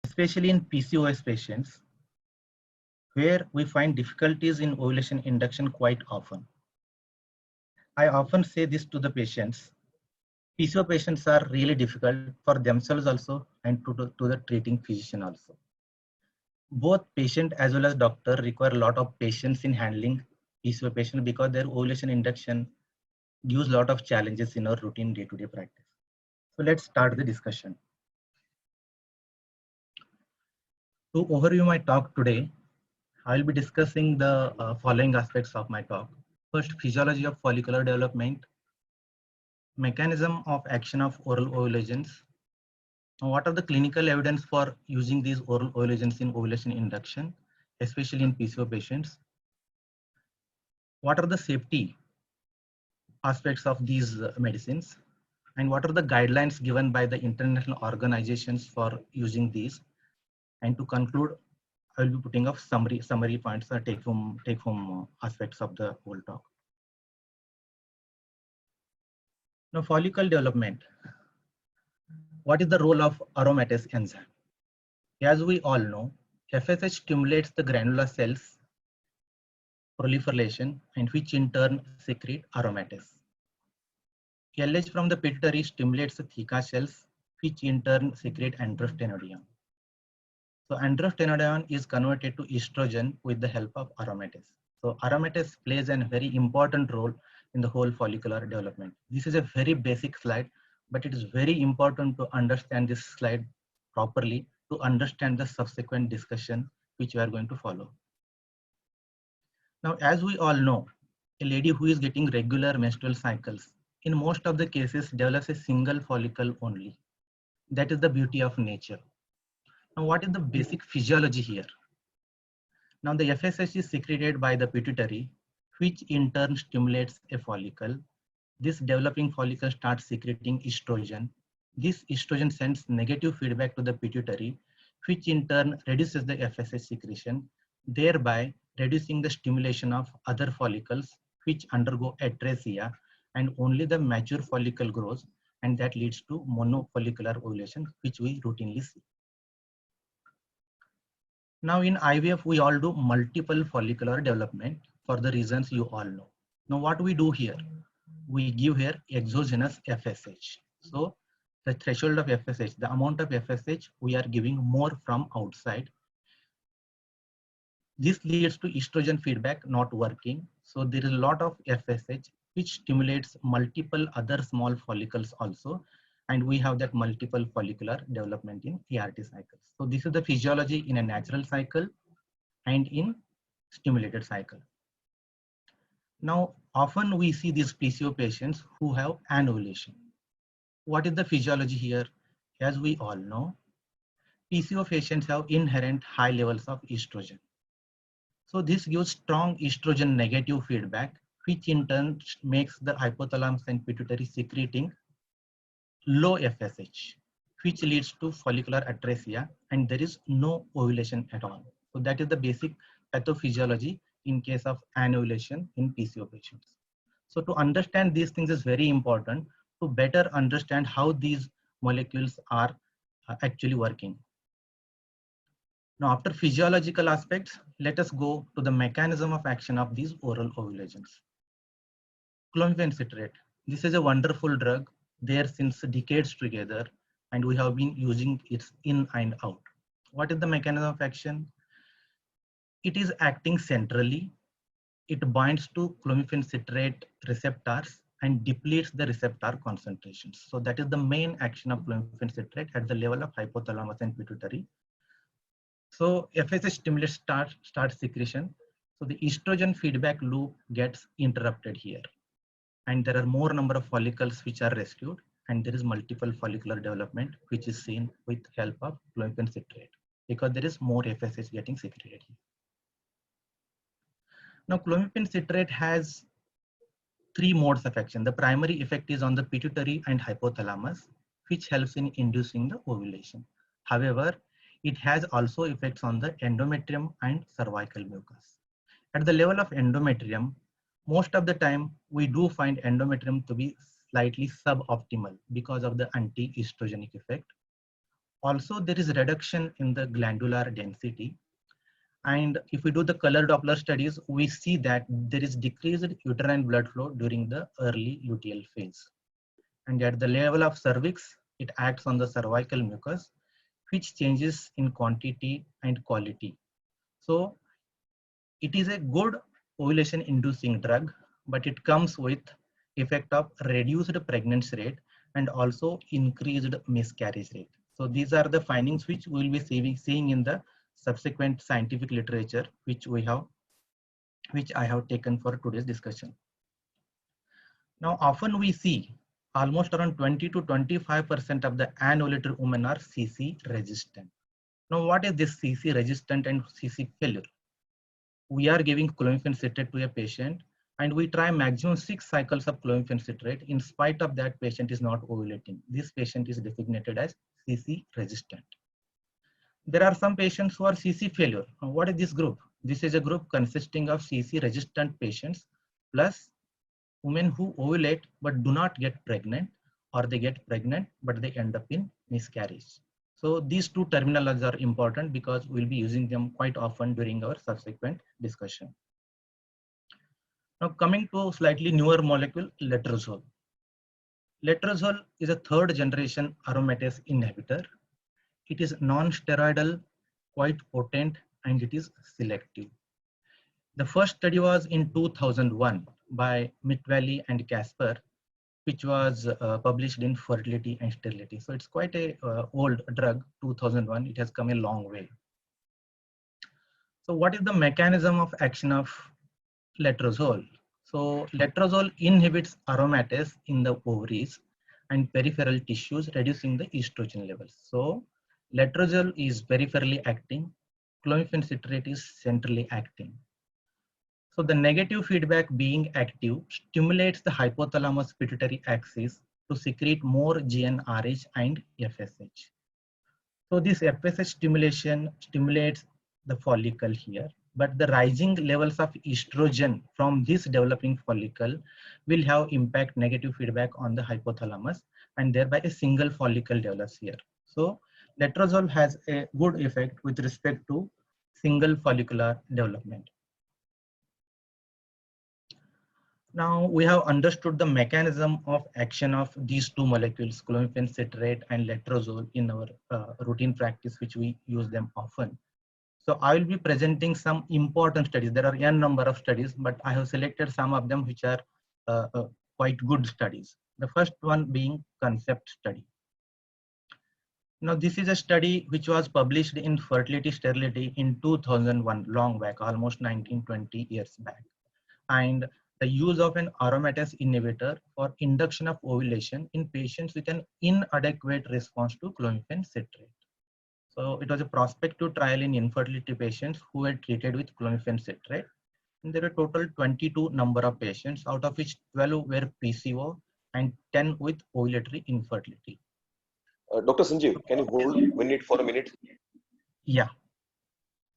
especially in PCOS patients, where we find difficulties in ovulation induction quite often. I often say this to the patients. PCO patients are really difficult for themselves also and to the treating physician also. Both patient as well as doctor require a lot of patience in handling PCO patient because their ovulation induction gives a lot of challenges in our routine day-to-day practice. So let's start the discussion. To overview my talk today, I will be discussing the following aspects of my talk. First, physiology of follicular development, mechanism of action of oral ovulations. What are the clinical evidence for using these oral ovulations in ovulation induction, especially in PCO patients? What are the safety aspects of these medicines? And what are the guidelines given by the international organizations for using these? And to conclude, I will be putting up summary points or take home aspects of the whole talk. Now, follicle development. What is the role of aromatase enzyme? As we all know, FSH stimulates the granular cells proliferation and which in turn secrete aromatase. LH from the pituitary stimulates the theca cells which in turn secrete androstenedione. So androstenedione is converted to estrogen with the help of aromatase. So aromatase plays a very important role in the whole follicular development. This is a very basic slide, but it is very important to understand this slide properly to understand the subsequent discussion which we are going to follow. Now, as we all know, a lady who is getting regular menstrual cycles, in most of the cases develops a single follicle only. That is the beauty of nature. Now, what is the basic physiology here? Now, the FSH is secreted by the pituitary, which in turn stimulates a follicle. This developing follicle starts secreting estrogen. This estrogen sends negative feedback to the pituitary, which in turn reduces the FSH secretion, thereby reducing the stimulation of other follicles which undergo atresia, and only the mature follicle grows, and that leads to monofollicular ovulation, which we routinely see. Now in IVF, we all do multiple follicular development for the reasons you all know. Now what we do here? We give here exogenous FSH. So the threshold of FSH, the amount of FSH we are giving more from outside. This leads to estrogen feedback not working. So there is a lot of FSH which stimulates multiple other small follicles also. And we have that multiple follicular development in ART cycles. So this is the physiology in a natural cycle and in stimulated cycle. Now, often we see these PCO patients who have anovulation. What is the physiology here? As we all know, PCO patients have inherent high levels of estrogen. So this gives strong estrogen negative feedback, which in turn makes the hypothalamus and pituitary secreting low FSH, which leads to follicular atresia, and there is no ovulation at all. So that is the basic pathophysiology in case of anovulation in PCO patients. So to understand these things is very important to better understand how these molecules are actually working. Now, after physiological aspects, let us go to the mechanism of action of these oral ovulations. Clomiphene citrate. This is a wonderful drug there since decades together, and we have been using it in and out. What is the mechanism of action? It is acting centrally. It binds to clomiphene citrate receptors and depletes the receptor concentrations. So that is the main action of clomiphene citrate at the level of hypothalamus and pituitary. So FSH stimulates start secretion. So the estrogen feedback loop gets interrupted here. And there are more number of follicles which are rescued, and there is multiple follicular development which is seen with help of clomiphene citrate because there is more FSH getting secreted here. Now clomiphene citrate has three modes of action. The primary effect is on the pituitary and hypothalamus, which helps in inducing the ovulation. However, it has also effects on the endometrium and cervical mucus. At the level of endometrium, most of the time we do find endometrium to be slightly suboptimal because of the anti-estrogenic effect. Also, there is reduction in the glandular density. And if we do the color Doppler studies, we see that there is decreased uterine blood flow during the early luteal phase. And at the level of cervix, it acts on the cervical mucus, which changes in quantity and quality. So it is a good ovulation inducing drug, but it comes with effect of reduced pregnancy rate and also increased miscarriage rate. So these are the findings which we will be seeing in the subsequent scientific literature which I have taken for today's discussion. Now, often we see almost around 20 to 25% of the anovulatory women are CC resistant. Now, what is this CC resistant and CC failure? We are giving clomiphene citrate to a patient and we try maximum 6 cycles of clomiphene citrate. In spite of that, patient is not ovulating. This patient is designated as CC resistant. There are some patients who are CC failure. Now, what is this group? This is a group consisting of CC resistant patients plus women who ovulate but do not get pregnant, or they get pregnant but they end up in miscarriage. So these two terminologies are important because we'll be using them quite often during our subsequent discussion. Now coming to slightly newer molecule, letrozole. Letrozole is a third generation aromatase inhibitor. It is non-steroidal, quite potent, and it is selective. The first study was in 2001 by Mitwally and Casper, which was published in Fertility and Sterility. So it's quite a old drug, 2001. It has come a long way. So what is the mechanism of action of letrozole? So letrozole inhibits aromatase in the ovaries and peripheral tissues, reducing the estrogen levels. So letrozole is peripherally acting, clomiphene citrate is centrally acting. So the negative feedback being active stimulates the hypothalamus pituitary axis to secrete more GnRH and FSH. So this FSH stimulation stimulates the follicle here, but the rising levels of estrogen from this developing follicle will have impact negative feedback on the hypothalamus, and thereby a single follicle develops here. So letrozole has a good effect with respect to single follicular development. Now we have understood the mechanism of action of these two molecules, clomiphene citrate and letrozole, in our routine practice, which we use them often. So I will be presenting some important studies. There are n number of studies, but I have selected some of them which are quite good studies. The first one being concept study. Now this is a study which was published in Fertility Sterility in 2001, long back, almost 19-20 years back. And the use of an aromatase inhibitor for induction of ovulation in patients with an inadequate response to clomiphene citrate. So it was a prospective trial in infertility patients who were treated with clomiphene citrate. And there were total 22 number of patients, out of which 12 were PCO and 10 with ovulatory infertility. Dr. Sanjeev, can you hold minute for a minute? Yeah.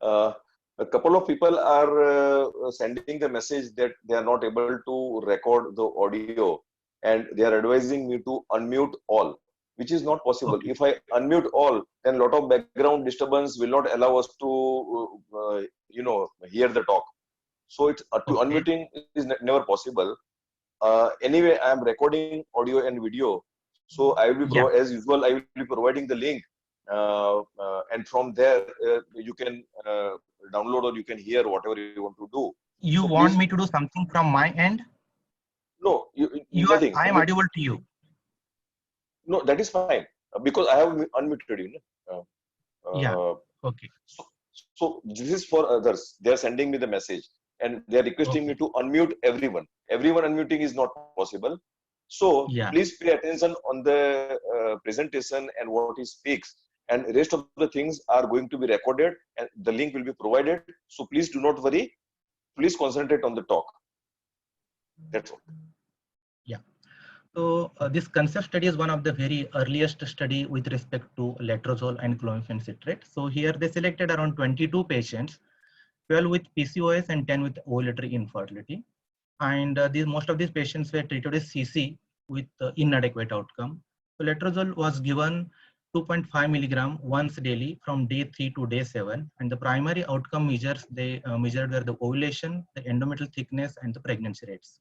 A couple of people are sending the message that they are not able to record the audio and they are advising me to unmute all, which is not possible. Okay. If I unmute all, then a lot of background disturbance will not allow us to, hear the talk. So it's unmuting is never possible. Anyway, I am recording audio and video. So I will be, as usual, I will be providing the link. And from there, you can download or you can hear whatever you want to do. You want me to do something from my end? No, nothing. I am audible to you. No, that is fine because I have unmuted you. Okay. So this is for others. They are sending me the message and they are requesting me to unmute everyone. Everyone unmuting is not possible. So please pay attention on the presentation and what he speaks. And the rest of the things are going to be recorded and the link will be provided. So please do not worry. Please concentrate on the talk. That's all. Yeah. So this concept study is one of the very earliest study with respect to letrozole and clomiphene citrate. So here they selected around 22 patients, 12 with PCOS and 10 with ovulatory infertility. And most of these patients were treated with CC with inadequate outcome. So letrozole was given 2.5 milligram once daily from day 3 to day 7. And the primary outcome measures they measured were the ovulation, the endometrial thickness, and the pregnancy rates.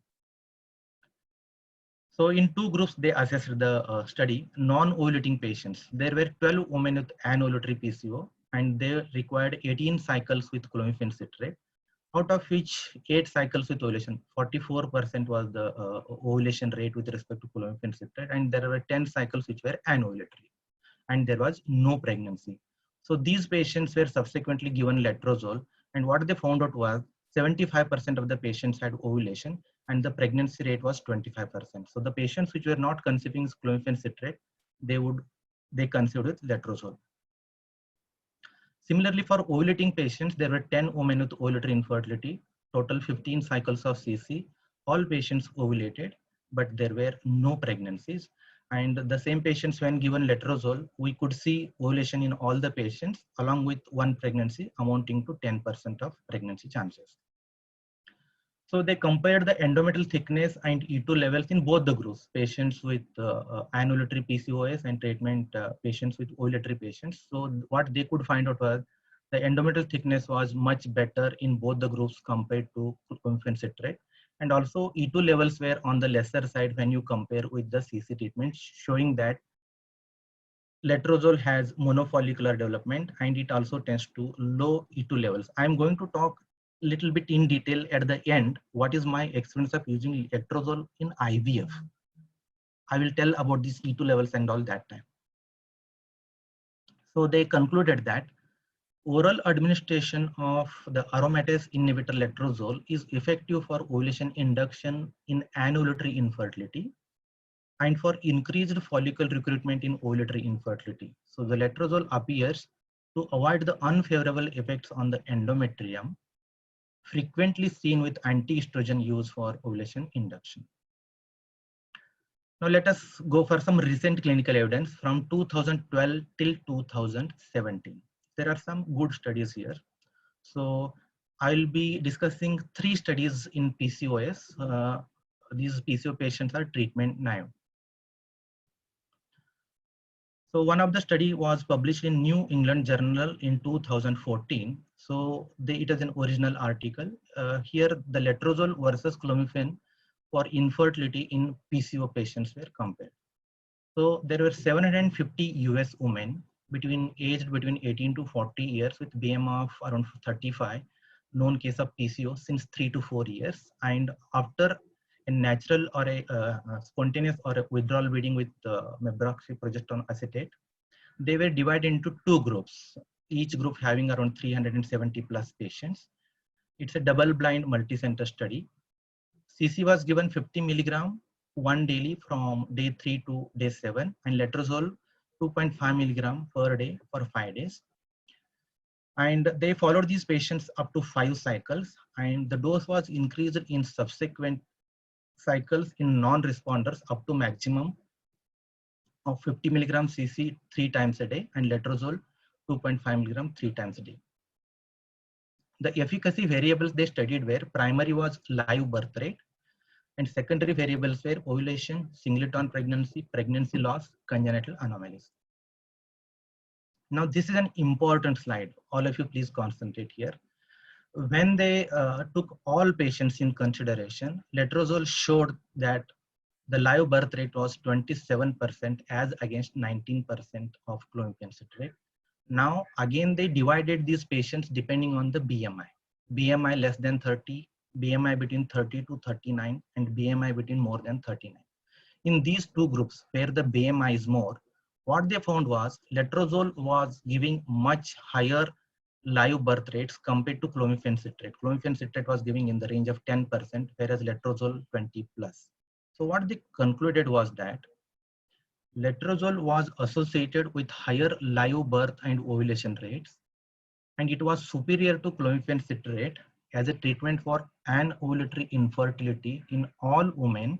So in two groups, they assessed the study, non-ovulating patients. There were 12 women with anovulatory PCO, and they required 18 cycles with clomiphene citrate, out of which 8 cycles with ovulation. 44% was the ovulation rate with respect to clomiphene citrate, and there were 10 cycles which were anovulatory, and there was no pregnancy. So these patients were subsequently given letrozole, and what they found out was 75% of the patients had ovulation, and the pregnancy rate was 25%. So the patients which were not conceiving clomiphene citrate, they conceived with letrozole. Similarly, for ovulating patients, there were 10 women with ovulatory infertility, total 15 cycles of CC. All patients ovulated, but there were no pregnancies. And the same patients, when given letrozole, we could see ovulation in all the patients, along with one pregnancy, amounting to 10% of pregnancy chances. So they compared the endometrial thickness and E2 levels in both the groups, patients with anovulatory PCOS and treatment patients with ovulatory patients. So what they could find out was the endometrial thickness was much better in both the groups compared to clomiphene citrate. And also E2 levels were on the lesser side when you compare with the CC treatment, showing that letrozole has monofollicular development, and it also tends to low E2 levels. I'm going to talk little bit in detail at the end what is my experience of using letrozole in IVF. I will tell about these E2 levels and all that time. So they concluded that oral administration of the aromatase inhibitor letrozole is effective for ovulation induction in anovulatory infertility and for increased follicle recruitment in ovulatory infertility. So the letrozole appears to avoid the unfavorable effects on the endometrium frequently seen with anti-estrogen use for ovulation induction. Now let us go for some recent clinical evidence from 2012 till 2017. There are some good studies here. So I'll be discussing 3 studies in PCOS. These PCO patients are treatment naive. So one of the study was published in New England Journal in 2014. So it is an original article. Here the letrozole versus clomiphene for infertility in PCO patients were compared. So there were 750 US women aged between 18 to 40 years with BMI of around 35, known case of PCO since 3 to 4 years. And after a natural or a spontaneous or a withdrawal bleeding with mebroxyprogesterone acetate, they were divided into 2 groups, each group having around 370 plus patients. It's a double-blind multi-center study. CC was given 50 milligram one daily from day 3 to day 7, and letrozole 2.5 milligram per day for 5 days. And they followed these patients up to 5 cycles, and the dose was increased in subsequent cycles in non-responders up to maximum of 50 milligram CC 3 times a day, and letrozole 2.5 milligram 3 times a day. The efficacy variables they studied were primary was live birth rate, and secondary variables were ovulation, singleton pregnancy, pregnancy loss, congenital anomalies. Now this is an important slide. All of you please concentrate here. When they took all patients in consideration, letrozole showed that the live birth rate was 27% as against 19% of clomiphene citrate. Now again they divided these patients depending on the BMI. BMI less than 30, BMI between 30 to 39, and BMI between more than 39. In these 2 groups where the BMI is more, what they found was letrozole was giving much higher live birth rates compared to clomiphene citrate. Clomiphene citrate was giving in the range of 10%, whereas letrozole 20 plus. So what they concluded was that letrozole was associated with higher live birth and ovulation rates, and it was superior to clomiphene citrate as a treatment for anovulatory infertility in all women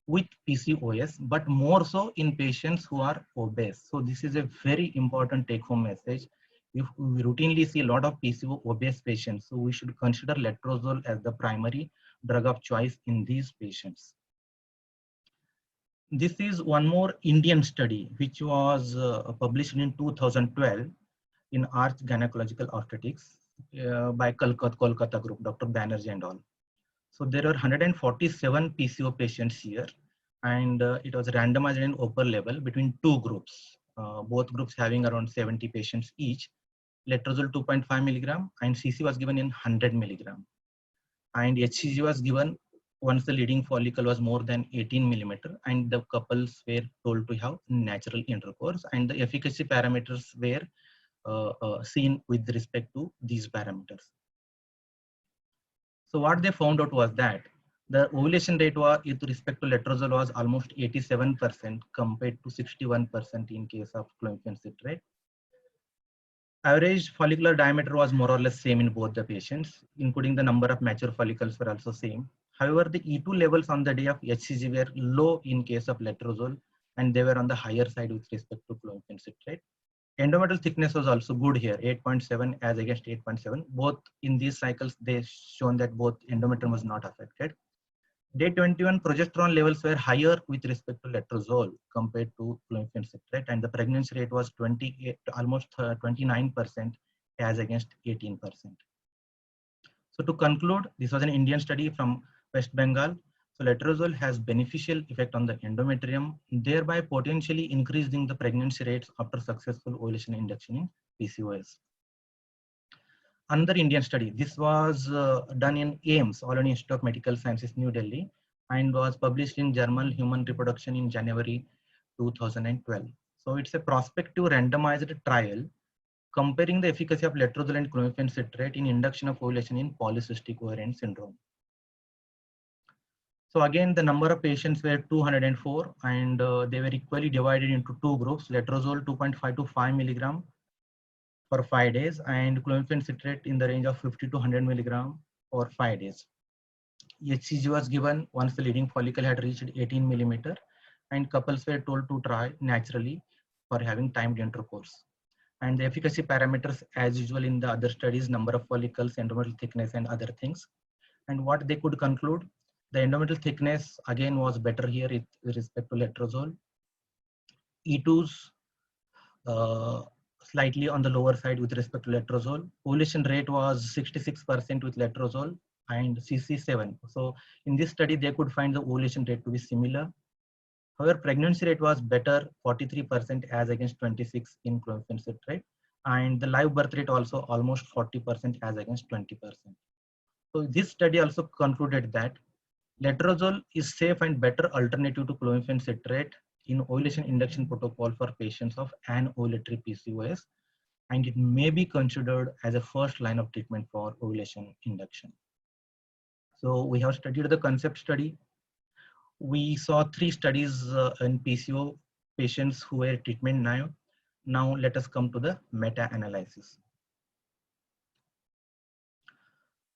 with PCOS, but more so in patients who are obese. So this is a very important take-home message. If we routinely see a lot of PCO obese patients, so we should consider letrozole as the primary drug of choice in these patients. This is one more Indian study which was published in 2012 in Arch Gynecological Obstetrics by Kolkata group, Dr. Banerjee and all. So there are 147 PCO patients here, and it was randomized in open level between two groups, both groups having around 70 patients each. Letrozole 2.5 milligram and CC was given in 100 milligram, and HCG was given once the leading follicle was more than 18 millimeter, and the couples were told to have natural intercourse, and the efficacy parameters were seen with respect to these parameters. So what they found out was that the ovulation rate was, with respect to letrozole, was almost 87% compared to 61% in case of clomiphene citrate. Average follicular diameter was more or less same in both the patients, including the number of mature follicles were also same. However, the E2 levels on the day of HCG were low in case of letrozole, and they were on the higher side with respect to clomiphene citrate. Endometrial thickness was also good here, 8.7 as against 8.7. Both in these cycles, they shown that both endometrium was not affected. Day 21 progesterone levels were higher with respect to letrozole compared to clomiphene citrate, and the pregnancy rate was 28, almost 29% as against 18%. So to conclude, this was an Indian study from West Bengal. So letrozole has beneficial effect on the endometrium, thereby potentially increasing the pregnancy rates after successful ovulation induction in PCOS. Another Indian study, this was done in AIIMS, All India Institute of Medical Sciences, New Delhi, and was published in Journal Human Reproduction in January 2012. So it's a prospective randomized trial comparing the efficacy of letrozole and clomiphene citrate in induction of ovulation in polycystic ovarian syndrome. So again, the number of patients were 204, and they were equally divided into two groups, letrozole 2.5 to 5 milligram for 5 days, and clomiphene citrate in the range of 50 to 100 milligram for 5 days. HCG was given once the leading follicle had reached 18 millimeter, and couples were told to try naturally for having timed intercourse. And the efficacy parameters, as usual in the other studies, number of follicles, endometrial thickness, and other things. And what they could conclude, the endometrial thickness again was better here with respect to letrozole. E2s slightly on the lower side with respect to letrozole. Ovulation rate was 66% with letrozole and CC7. So in this study, they could find the ovulation rate to be similar. However, pregnancy rate was better, 43% as against 26 in clomiphene citrate, and the live birth rate also almost 40% as against 20%. So this study also concluded that letrozole is safe and better alternative to clomiphene citrate in ovulation induction protocol for patients of anovulatory PCOS, and it may be considered as a first line of treatment for ovulation induction. So we have studied the concept study. We saw 3 studies in PCO patients who were treatment naive. Now let us come to the meta-analysis.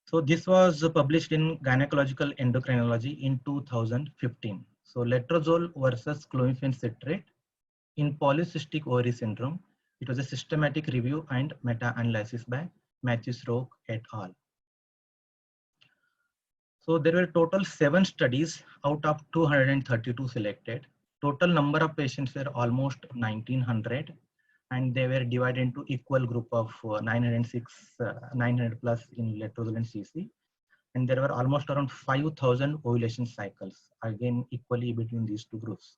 So this was published in Gynecological Endocrinology in 2015. So letrozole versus clomiphene citrate in polycystic ovary syndrome. It was a systematic review and meta-analysis by Matthews Roque et al. So there were total 7 studies out of 232 selected. Total number of patients were almost 1900, and they were divided into equal group of 900 plus in letrozole and CC. And there were almost around 5,000 ovulation cycles, again equally between these two groups.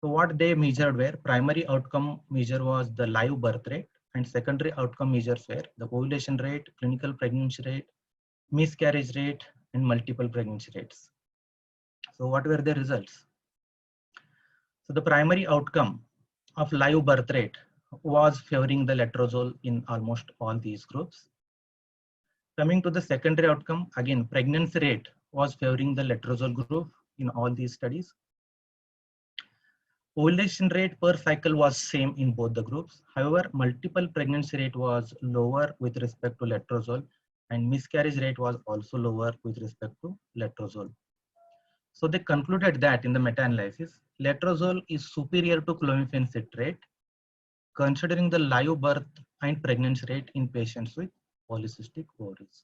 So what they measured were, primary outcome measure was the live birth rate, and secondary outcome measures were the ovulation rate, clinical pregnancy rate, miscarriage rate, and multiple pregnancy rates. So what were the results? So the primary outcome of live birth rate was favoring the letrozole in almost all these groups. Coming to the secondary outcome, again, pregnancy rate was favoring the letrozole group in all these studies. Ovulation rate per cycle was same in both the groups. However, multiple pregnancy rate was lower with respect to letrozole, and miscarriage rate was also lower with respect to letrozole. So they concluded that in the meta-analysis, letrozole is superior to clomiphene citrate, considering the live birth and pregnancy rate in patients with polycystic ovaries.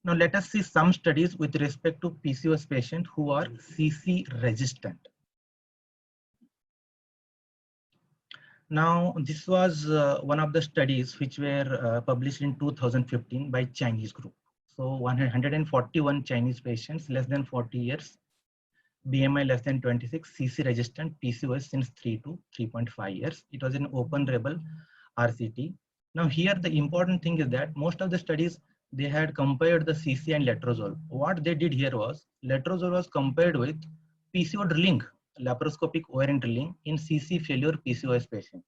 Now let us see some studies with respect to PCOS patients who are CC resistant. Now this was one of the studies which were published in 2015 by Chinese group. So 141 Chinese patients less than 40 years, BMI less than 26, CC resistant, PCOS since 3 to 3.5 years. It was an open label RCT. Now here the important thing is that most of the studies, they had compared the CC and letrozole. What they did here was letrozole was compared with PCO drilling, laparoscopic ovarian drilling in CC failure PCOS patients.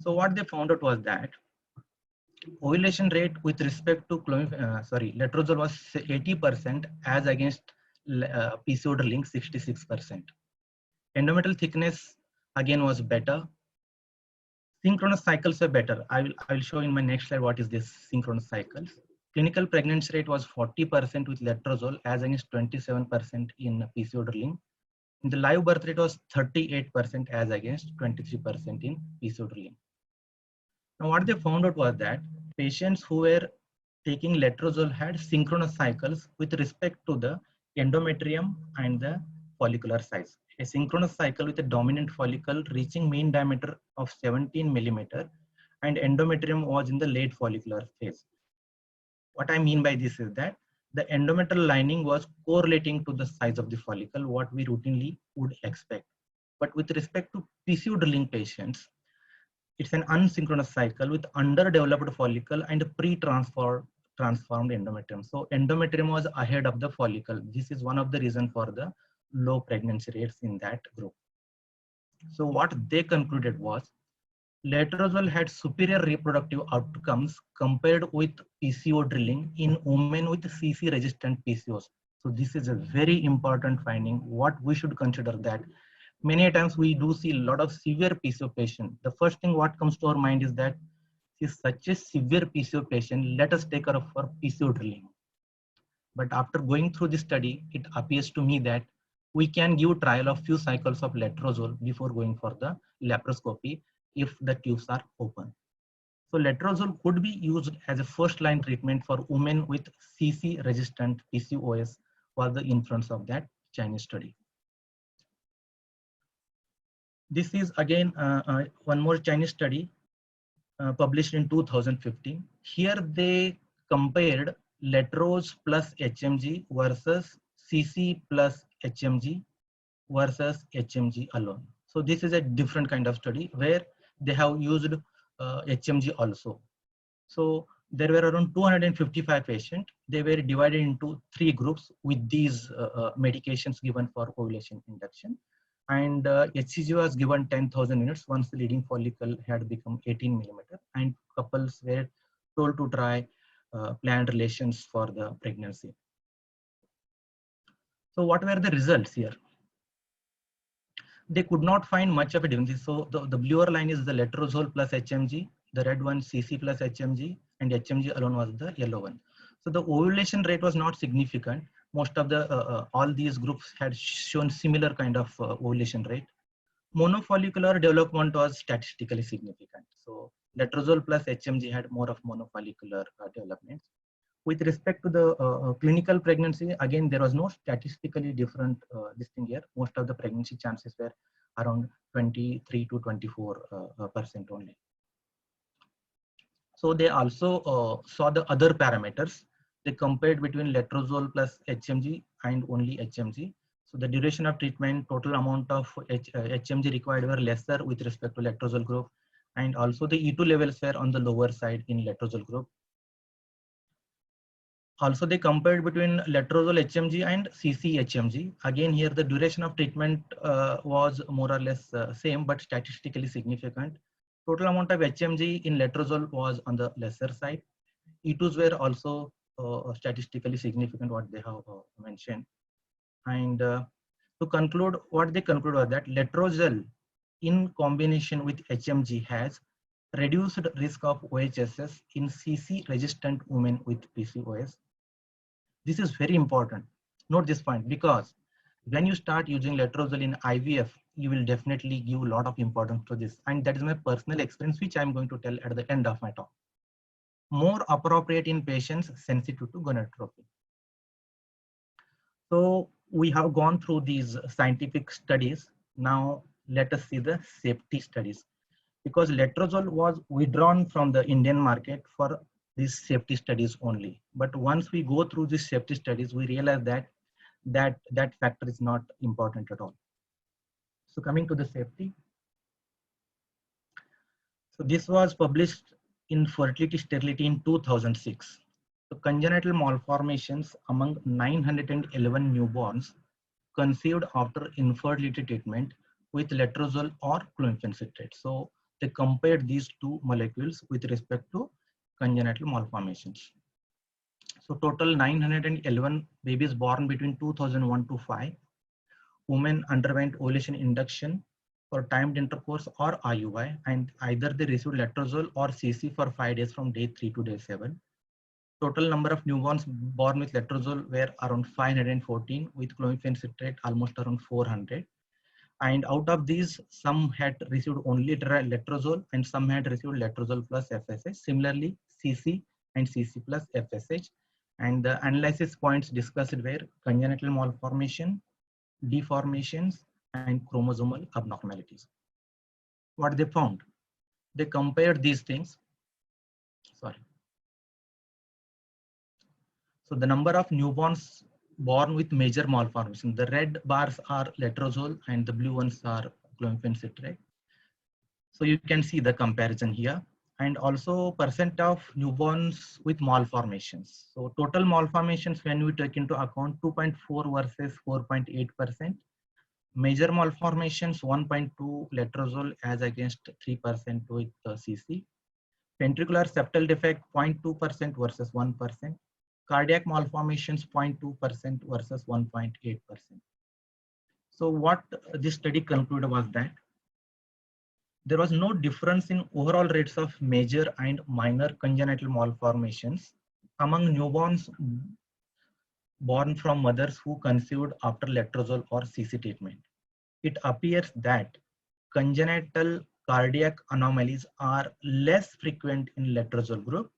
So what they found out was that ovulation rate with respect to letrozole was 80% as against PCO drilling 66%. Endometrial thickness again was better. Synchronous cycles were better. I will show in my next slide what is this synchronous cycles. Clinical pregnancy rate was 40% with letrozole as against 27% in PCO drilling. In the live birth rate was 38% as against 23% in PCO drilling. Now what they found out was that patients who were taking letrozole had synchronous cycles with respect to the endometrium and the follicular size. A synchronous cycle with a dominant follicle reaching mean diameter of 17 millimeter and endometrium was in the late follicular phase. What I mean by this is that the endometrial lining was correlating to the size of the follicle, what we routinely would expect. But with respect to PCO drilling patients, it's an asynchronous cycle with underdeveloped follicle and pre-transformed endometrium. So endometrium was ahead of the follicle. This is one of the reasons for the low pregnancy rates in that group. So what they concluded was letrozole had superior reproductive outcomes compared with PCO drilling in women with CC resistant PCOS. So this is a very important finding. What we should consider that many times we do see a lot of severe PCO patient. The first thing what comes to our mind is that is such a severe PCO patient, let us take her for PCO drilling. But after going through this study, it appears to me that we can give trial of few cycles of letrozole before going for the laparoscopy if the tubes are open. So letrozole could be used as a first line treatment for women with CC resistant PCOS was the influence of that Chinese study. This is again one more Chinese study published in 2015. Here they compared letrozole plus HMG versus CC plus HMG versus HMG alone. So this is a different kind of study where they have used HMG also. So there were around 255 patients. They were divided into 3 groups with these medications given for ovulation induction. And HCG was given 10,000 units once the leading follicle had become 18 millimeter, and couples were told to try planned relations for the pregnancy. So what were the results here? They could not find much of a difference. So the bluer line is the letrozole plus HMG, the red one CC plus HMG, and HMG alone was the yellow one. So the ovulation rate was not significant. Most of the all these groups had shown similar kind of ovulation rate. Monofollicular development was statistically significant. So letrozole plus HMG had more of monofollicular developments. With respect to the clinical pregnancy, again, there was no statistically different this thing here. Most of the pregnancy chances were around 23 to 24% only. So they also saw the other parameters. They compared between letrozole plus HMG and only HMG. So the duration of treatment, total amount of HMG required were lesser with respect to letrozole group, and also the E2 levels were on the lower side in letrozole group. Also, they compared between letrozole HMG and CC HMG. Again, here the duration of treatment was more or less same, but statistically significant. Total amount of HMG in letrozole was on the lesser side. E2s were also statistically significant, what they have mentioned. And to conclude, what they conclude was that letrozole in combination with HMG has reduced risk of OHSS in CC resistant women with PCOS. This is very important. Note this point, because when you start using letrozole in IVF, you will definitely give a lot of importance to this. And that is my personal experience, which I'm going to tell at the end of my talk. more appropriate in patients sensitive to gonadotropin. So we have gone through these scientific studies. Now let us see the safety studies, because letrozole was withdrawn from the Indian market for these safety studies only. But once we go through these safety studies, we realize that that factor is not important at all. So coming to the safety. So this was published in Fertility Sterility in 2006. So congenital malformations among 911 newborns conceived after infertility treatment with letrozole or clomiphene citrate. So they compared these two molecules with respect to congenital malformations. So total 911 babies born between 2001 to 5. Women underwent ovulation induction for timed intercourse or IUI, and either they received letrozole or CC for 5 days from day 3 to day 7. Total number of newborns born with letrozole were around 514, with clomiphene citrate almost around 400. And out of these, some had received only letrozole and some had received letrozole plus FSH. Similarly, CC and CC plus FSH. And the analysis points discussed were congenital malformation, deformations, and chromosomal abnormalities. What they found? They compared these things. Sorry. So the number of newborns born with major malformation, the red bars are letrozole and the blue ones are clomiphene citrate. So you can see the comparison here, and also percent of newborns with malformations. So total malformations, when we take into account, 2.4 versus 4.8%. Major malformations 1.2 letrozole as against 3% with CC. Ventricular septal defect 0.2% versus 1%. Cardiac malformations 0.2% versus 1.8%. So what this study concluded was that there was no difference in overall rates of major and minor congenital malformations among newborns born from mothers who conceived after letrozole or CC treatment. It appears that congenital cardiac anomalies are less frequent in letrozole group.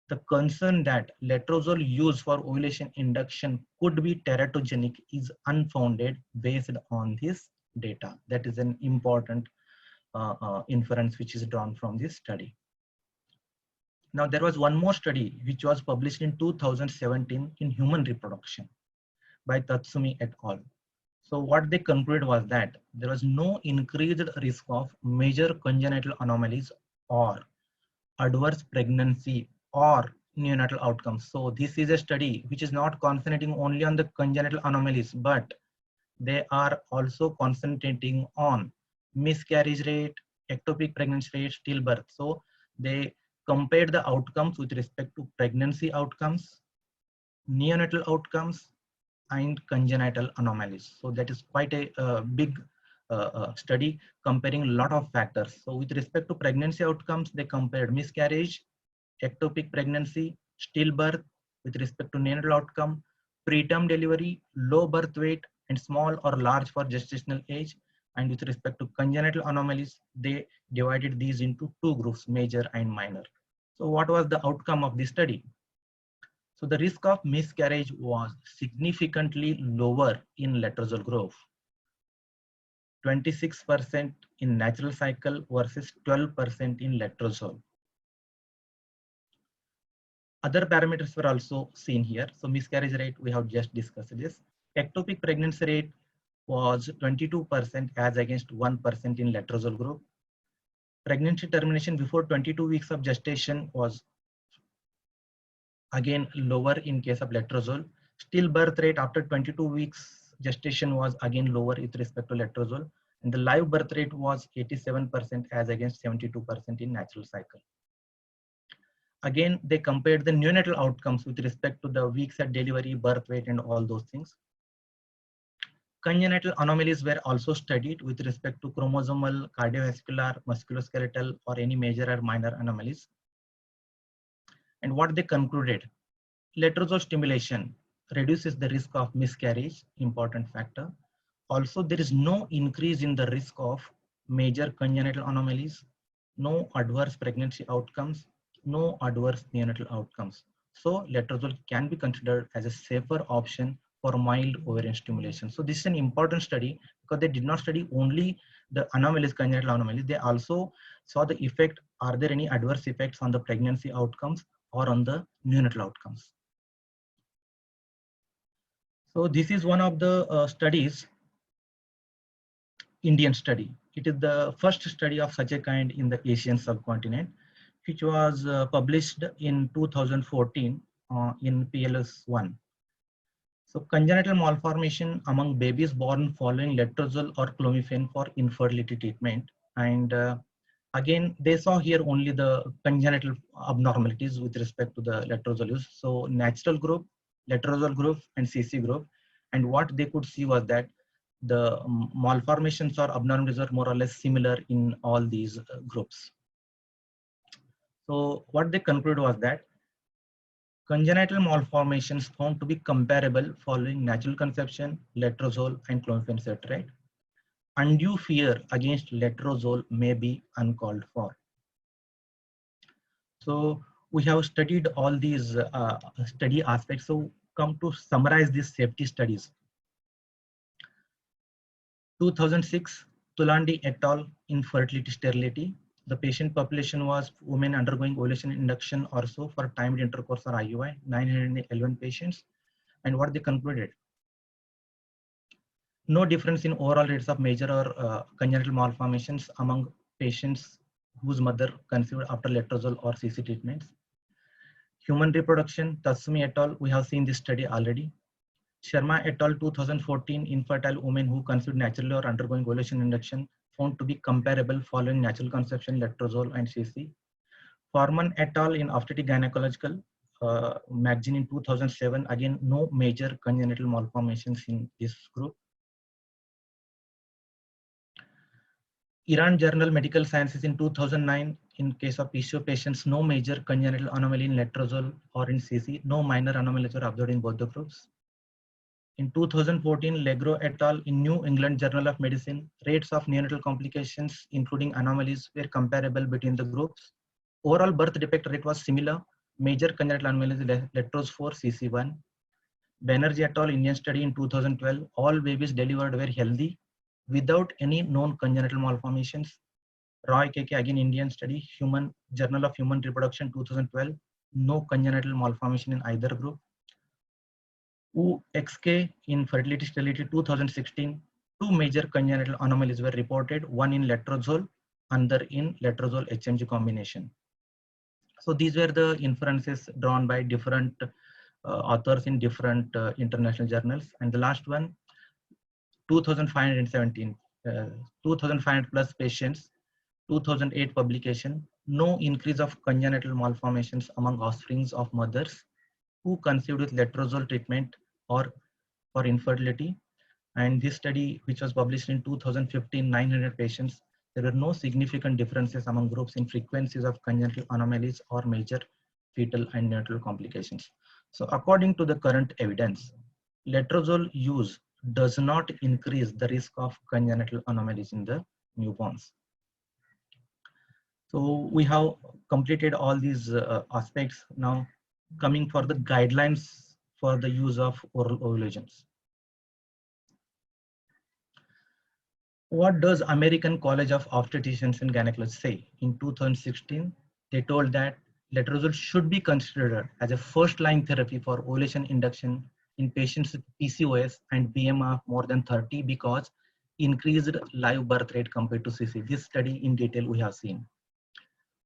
The concern that letrozole used for ovulation induction could be teratogenic is unfounded based on this data. That is an important inference which is drawn from this study. Now there was one more study which was published in 2017 in human reproduction by Tatsumi et al. So what they concluded was that there was no increased risk of major congenital anomalies or adverse pregnancy or neonatal outcomes. So this is a study which is not concentrating only on the congenital anomalies, but they are also concentrating on miscarriage rate, ectopic pregnancy rate, stillbirth. So they compared the outcomes with respect to pregnancy outcomes, neonatal outcomes, and congenital anomalies. So that is quite a big study comparing a lot of factors. So with respect to pregnancy outcomes, they compared miscarriage, ectopic pregnancy, stillbirth. With respect to neonatal outcome, preterm delivery, low birth weight, and small or large for gestational age. And with respect to congenital anomalies, they divided these into two groups, major and minor. So what was the outcome of this study? So the risk of miscarriage was significantly lower in letrozole group, 26% in natural cycle versus 12% in letrozole. Other parameters were also seen here. So miscarriage rate, we have just discussed this. Ectopic pregnancy rate was 22% as against 1% in letrozole group. Pregnancy termination before 22 weeks of gestation was again lower in case of letrozole. Stillbirth rate after 22 weeks gestation was again lower with respect to letrozole. And the live birth rate was 87% as against 72% in natural cycle. Again, they compared the neonatal outcomes with respect to the weeks at delivery, birth weight, and all those things. Congenital anomalies were also studied with respect to chromosomal, cardiovascular, musculoskeletal, or any major or minor anomalies. And what they concluded, letrozole stimulation reduces the risk of miscarriage, important factor. Also, there is no increase in the risk of major congenital anomalies, no adverse pregnancy outcomes, no adverse neonatal outcomes. So letrozole can be considered as a safer option for mild ovarian stimulation. So this is an important study because they did not study only the anomalies, congenital anomalies. They also saw the effect, are there any adverse effects on the pregnancy outcomes or on the neonatal outcomes. So this is one of the studies, Indian study. It is the first study of such a kind in the Asian subcontinent, which was published in 2014 in PLS1. So congenital malformation among babies born following letrozole or clomiphene for infertility treatment. And again, they saw here only the congenital abnormalities with respect to the letrozole use. So natural group, letrozole group, and CC group. And what they could see was that the malformations or abnormalities are more or less similar in all these groups. So what they concluded was that congenital malformations found to be comparable following natural conception, letrozole, and clomiphene citrate. Undue fear against letrozole may be uncalled for. So we have studied all these study aspects. So come to summarize these safety studies. 2006, Tulandi et al. Infertility sterility. The patient population was women undergoing ovulation induction or so for timed intercourse or IUI, 911 patients. And what they concluded? No difference in overall rates of major or congenital malformations among patients whose mother conceived after letrozole or CC treatments. Human reproduction, Tatsumi et al. We have seen this study already. Sharma et al. 2014, infertile women who conceived naturally or undergoing ovulation induction found to be comparable following natural conception, letrozole, and CC. Forman et al. In Obstetric Gynecological magazine in 2007, again, no major congenital malformations in this group. Iran Journal Medical Sciences in 2009, in case of PCO patients, no major congenital anomaly in letrozole or in CC, no minor anomalies were observed in both the groups. In 2014, Legro et al. In New England Journal of Medicine, rates of neonatal complications, including anomalies, were comparable between the groups. Overall birth defect rate was similar. Major congenital anomalies, letroz 4, CC1. Banerjee et al. Indian study in 2012, all babies delivered were healthy without any known congenital malformations. Roy KK, again Indian study, Human Journal of Human Reproduction 2012, no congenital malformation in either group. Wu XK in Fertility Sterility 2016, two major congenital anomalies were reported, one in letrozole, another in letrozole HMG combination. So these were the inferences drawn by different authors in different international journals. And the last one, 2517, 2500 plus patients, 2008 publication, no increase of congenital malformations among offsprings of mothers who conceived with letrozole treatment or for infertility. And this study, which was published in 2015, 900 patients, there were no significant differences among groups in frequencies of congenital anomalies or major fetal and neonatal complications. So according to the current evidence, letrozole use does not increase the risk of congenital anomalies in the newborns. So we have completed all these aspects. Now coming for the guidelines for the use of oral ovulations. What does American College of Obstetricians and Gynecologists say? In 2016, they told that letrozole should be considered as a first-line therapy for ovulation induction in patients with PCOS and BMI of more than 30 because increased live birth rate compared to CC. This study in detail we have seen.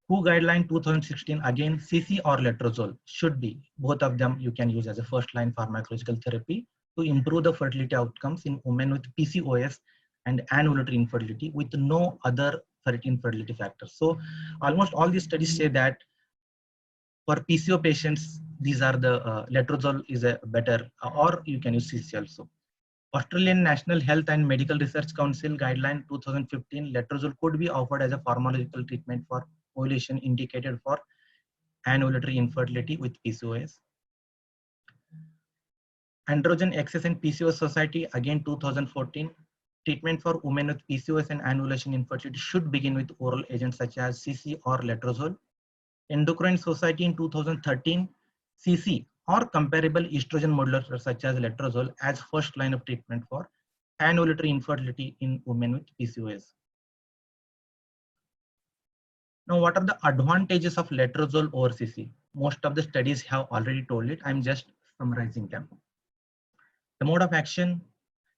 WHO guideline 2016, again CC or letrozole should be, both of them you can use as a first-line pharmacological therapy to improve the fertility outcomes in women with PCOS and anovulatory infertility with no other infertility factors. So almost all these studies say that for PCO patients, these are the letrozole is a better, or you can use CC also. Australian National Health and Medical Research Council guideline 2015, letrozole could be offered as a pharmacological treatment for ovulation indicated for anovulatory infertility with PCOS. Androgen Access and PCOS Society, again 2014, treatment for women with PCOS and anovulation infertility should begin with oral agents such as CC or letrozole. Endocrine Society in 2013, CC or comparable estrogen modulator such as letrozole as first line of treatment for anovulatory infertility in women with PCOS. Now, what are the advantages of letrozole over CC? Most of the studies have already told it. I'm just summarizing them. The mode of action,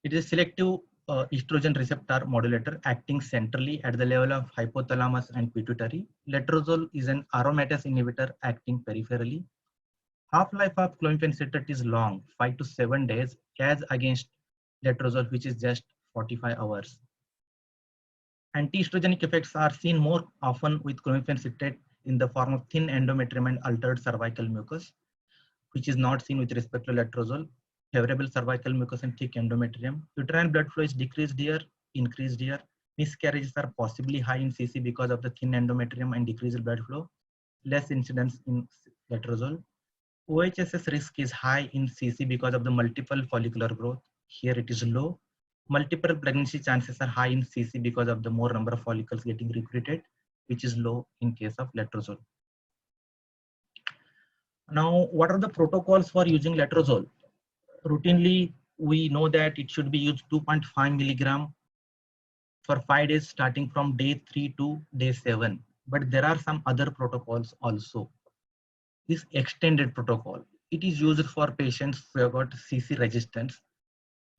it is selective estrogen receptor modulator acting centrally at the level of hypothalamus and pituitary. Letrozole is an aromatase inhibitor acting peripherally. Half-life of clomiphene citrate is long, 5 to 7 days, as against letrozole, which is just 45 hours. Anti-estrogenic effects are seen more often with clomiphene citrate in the form of thin endometrium and altered cervical mucus, which is not seen with respect to letrozole. Favorable cervical mucus and thick endometrium. Uterine blood flow is decreased here, increased here. Miscarriages are possibly high in CC because of the thin endometrium and decreased blood flow. Less incidence in letrozole. OHSS risk is high in CC because of the multiple follicular growth. Here it is low. Multiple pregnancy chances are high in CC because of the more number of follicles getting recruited, which is low in case of letrozole. Now, what are the protocols for using letrozole? Routinely, we know that it should be used 2.5 milligram for 5 days starting from day 3 to day 7. But there are some other protocols also. This extended protocol, it is used for patients who have got CC resistance.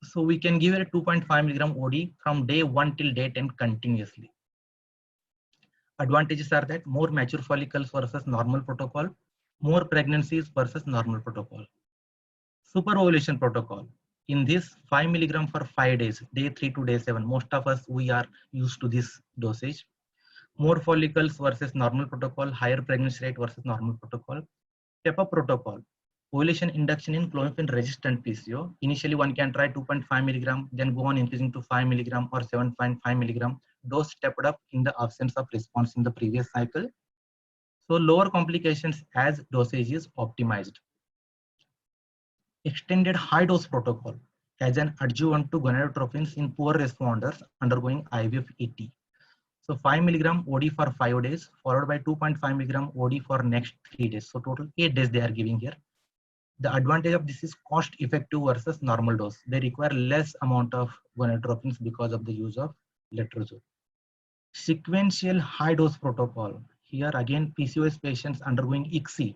So we can give it a 2.5 milligram OD from day 1 till day 10 continuously. Advantages are that more mature follicles versus normal protocol, more pregnancies versus normal protocol. Superovulation protocol. In this 5 milligram for 5 days, day 3 to day 7, most of us, we are used to this dosage. More follicles versus normal protocol, higher pregnancy rate versus normal protocol. TEPA protocol, ovulation induction in clomiphene resistant PCO. Initially, one can try 2.5 milligram, then go on increasing to 5 milligram or 7.5 milligram. Dose stepped up in the absence of response in the previous cycle. So lower complications as dosage is optimized. Extended high dose protocol as an adjuvant to gonadotropins in poor responders undergoing IVF ET. So 5 milligram OD for 5 days, followed by 2.5 milligram OD for next 3 days. So total 8 days they are giving here. The advantage of this is cost effective versus normal dose. They require less amount of gonadotropins because of the use of letrozole. Sequential high dose protocol. Here again, PCOS patients undergoing ICSI.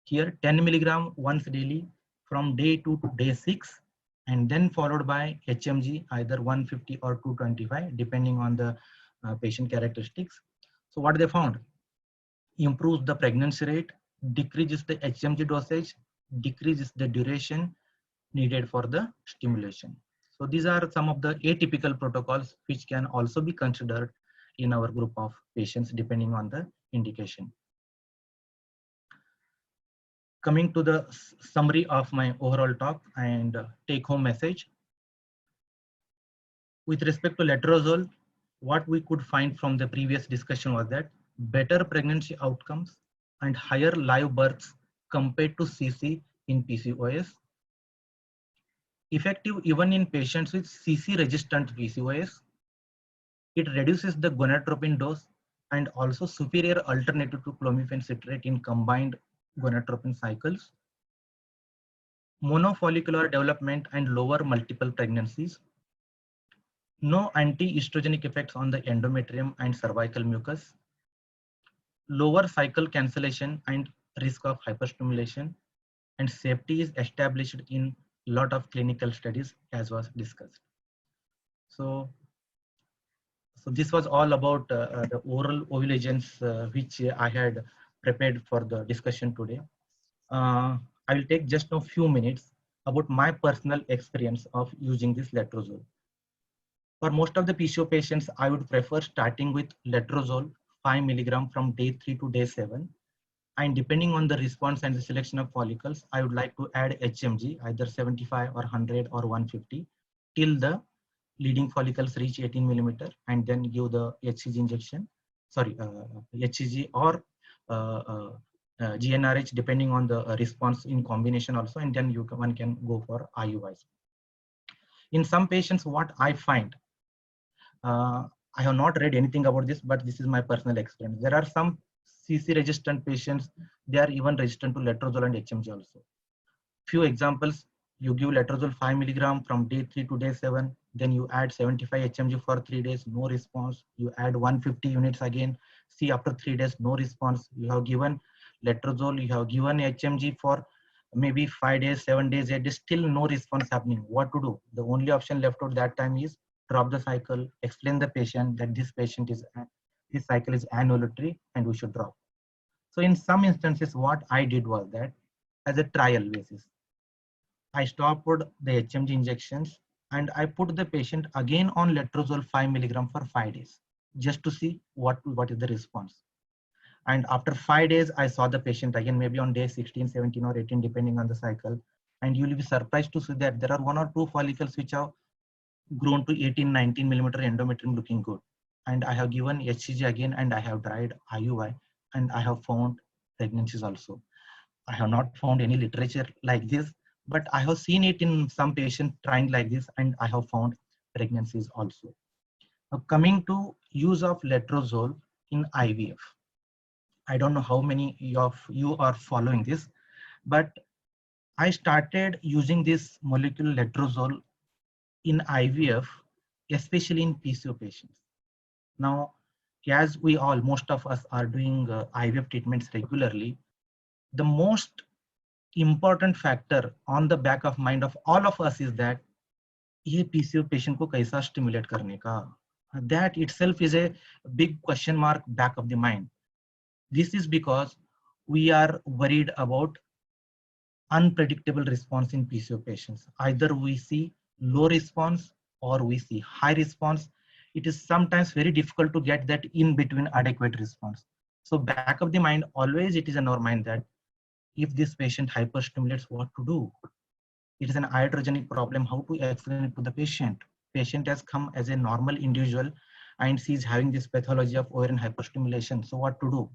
Here 10 milligram once daily from day 2 to day 6, and then followed by HMG either 150 or 225 depending on the patient characteristics. So what they found? Improves the pregnancy rate, decreases the HMG dosage, decreases the duration needed for the stimulation. So these are some of the atypical protocols which can also be considered in our group of patients depending on the indication. Coming to the summary of my overall talk and take home message. With respect to letrozole, what we could find from the previous discussion was that better pregnancy outcomes and higher live births compared to CC in PCOS. Effective even in patients with CC resistant PCOS. It reduces the gonadotropin dose and also superior alternative to clomiphene citrate in combined gonadotropin cycles. Monofollicular development and lower multiple pregnancies. No anti-estrogenic effects on the endometrium and cervical mucus. Lower cycle cancellation and risk of hyperstimulation, and safety is established in a lot of clinical studies as was discussed. So this was all about the oral ovulations which I had prepared for the discussion today. I will take just a few minutes about my personal experience of using this letrozole. For most of the PCO patients, I would prefer starting with letrozole 5 milligram from day 3 to day 7. And depending on the response and the selection of follicles, I would like to add HMG, either 75 or 100 or 150 till the leading follicles reach 18 millimeter, and then give the HCG injection, HCG or GnRH depending on the response in combination also, and then one can go for IUIs. In some patients, what I find, I have not read anything about this, but this is my personal experience. There are some CC resistant patients, they are even resistant to letrozole and HMG also. Few examples, you give letrozole 5 milligram from day 3 to day 7, then you add 75 HMG for 3 days, no response. You add 150 units again, see after 3 days, no response. You have given letrozole, you have given HMG for maybe 5 days, 7 days, 8 days, still no response happening. What to do? The only option left at that time is drop the cycle, explain the patient that this cycle is annullatory and we should drop. So in some instances, what I did was that as a trial basis, I stopped the HMG injections and I put the patient again on letrozole 5 milligram for 5 days just to see what is the response. And after 5 days, I saw the patient again, maybe on day 16, 17 or 18, depending on the cycle. And you will be surprised to see that there are 1 or 2 follicles which have grown to 18, 19 millimeter endometrium looking good. And I have given HCG again and I have tried IUI and I have found pregnancies also. I have not found any literature like this, but I have seen it in some patients trying like this and I have found pregnancies also. Now coming to use of letrozole in IVF. I don't know how many of you are following this, but I started using this molecule letrozole in IVF, especially in PCO patients. Now, as most of us are doing IVF treatments regularly, the most important factor on the back of mind of all of us is that ये PCO patient को कैसा stimulate करने का? That itself is a big question mark back of the mind. This is because we are worried about unpredictable response in PCO patients. Either we see low response or we see high response. It is sometimes very difficult to get that in between adequate response. So back of the mind, always it is in our mind that if this patient hyperstimulates, what to do? It is an iatrogenic problem, how to explain it to the patient. Patient has come as a normal individual and she is having this pathology of ovarian hyperstimulation. So what to do?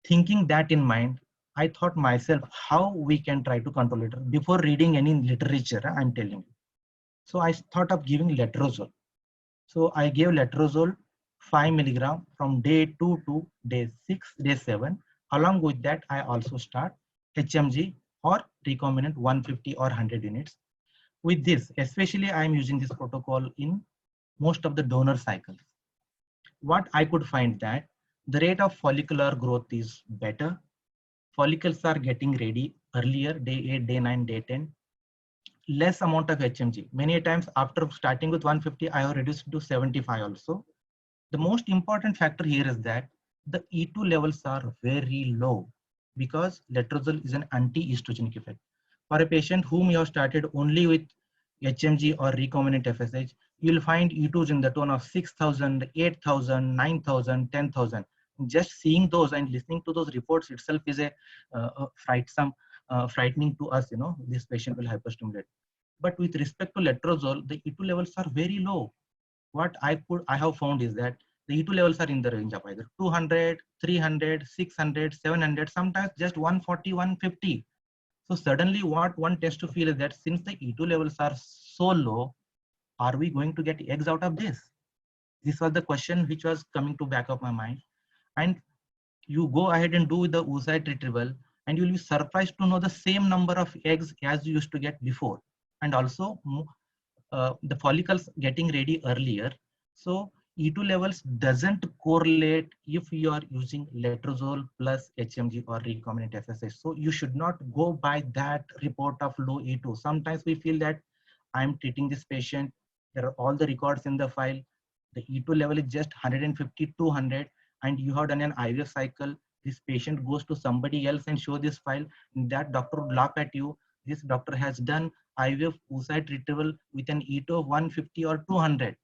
Thinking that in mind, I thought myself how we can try to control it before reading any literature, I'm telling you. So I thought of giving letrozole. So I gave letrozole 5 milligram from day 2 to day 6, day 7. Along with that, I also start HMG or recombinant 150 or 100 units. With this, especially I am using this protocol in most of the donor cycles. What I could find that the rate of follicular growth is better. Follicles are getting ready earlier, day 8, day 9, day 10. Less amount of HMG. Many times after starting with 150, I have reduced to 75 also. The most important factor here is that the E2 levels are very low because letrozole is an anti-estrogenic effect. For a patient whom you have started only with HMG or recombinant FSH, you will find E2s in the tone of 6,000, 8,000, 9,000, 10,000. Just seeing those and listening to those reports itself is a frightening to us, this patient will hyperstimulate. But with respect to letrozole, the E2 levels are very low. What I have found is that the E2 levels are in the range of either 200, 300, 600, 700, sometimes just 140, 150. So suddenly what one tends to feel is that since the E2 levels are so low, are we going to get eggs out of this? This was the question which was coming to back of my mind. And you go ahead and do the oocyte retrieval and you will be surprised to know the same number of eggs as you used to get before. And also the follicles getting ready earlier. So E2 levels doesn't correlate if you are using letrozole plus HMG or recombinant FSH. So you should not go by that report of low E2. Sometimes we feel that I'm treating this patient. There are all the records in the file. The E2 level is just 150, 200, and you have done an IVF cycle. This patient goes to somebody else and show this file. That doctor would laugh at you. This doctor has done IVF oocyte retrieval with an E2 of 150 or 200.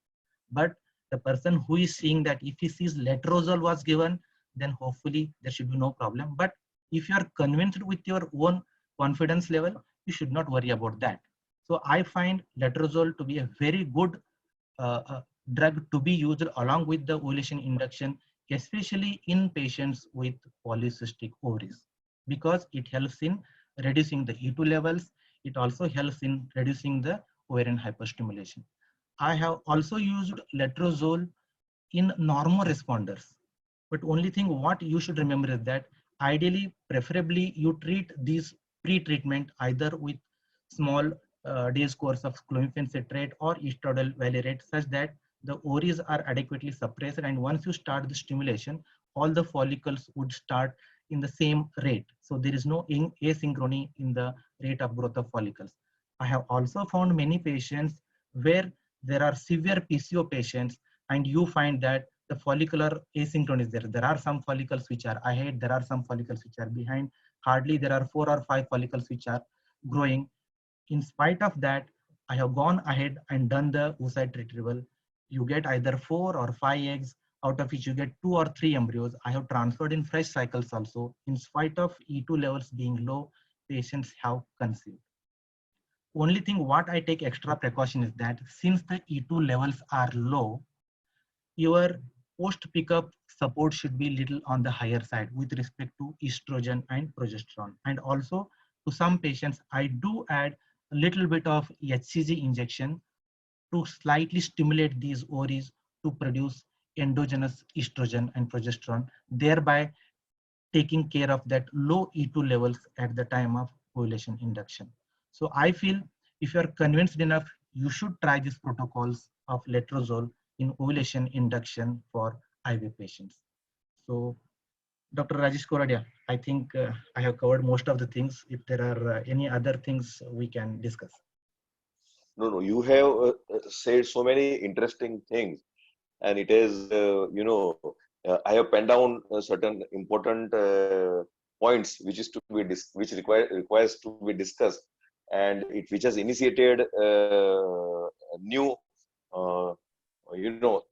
But the person who is seeing that if he sees letrozole was given, then hopefully there should be no problem. But if you are convinced with your own confidence level, you should not worry about that. So I find letrozole to be a very good drug to be used along with the ovulation induction, especially in patients with polycystic ovaries, because it helps in reducing the E2 levels. It also helps in reducing the ovarian hyperstimulation. I have also used letrozole in normal responders. But only thing what you should remember is that ideally, preferably you treat these pre-treatment either with small days course of clomiphene citrate or estradiol valerate such that the ovaries are adequately suppressed, and once you start the stimulation, all the follicles would start in the same rate. So there is no asynchrony in the rate of growth of follicles. I have also found many patients where there are severe PCO patients and you find that the follicular asynchrony is there. There are some follicles which are ahead, there are some follicles which are behind. Hardly there are 4 or 5 follicles which are growing. In spite of that, I have gone ahead and done the oocyte retrieval. You get either 4 or 5 eggs, out of which you get 2 or 3 embryos. I have transferred in fresh cycles also. In spite of E2 levels being low, patients have conceived. Only thing what I take extra precaution is that since the E2 levels are low, your post pickup support should be little on the higher side with respect to estrogen and progesterone. And also to some patients, I do add a little bit of HCG injection to slightly stimulate these ovaries to produce endogenous estrogen and progesterone, thereby taking care of that low E2 levels at the time of ovulation induction. So I feel if you are convinced enough, you should try these protocols of letrozole in ovulation induction for IVF patients. So Dr. Rajesh Koradia, I think I have covered most of the things. If there are any other things we can discuss. No, you have said so many interesting things, and it is, I have penned down certain important points which is to be requires to be discussed, and which has initiated new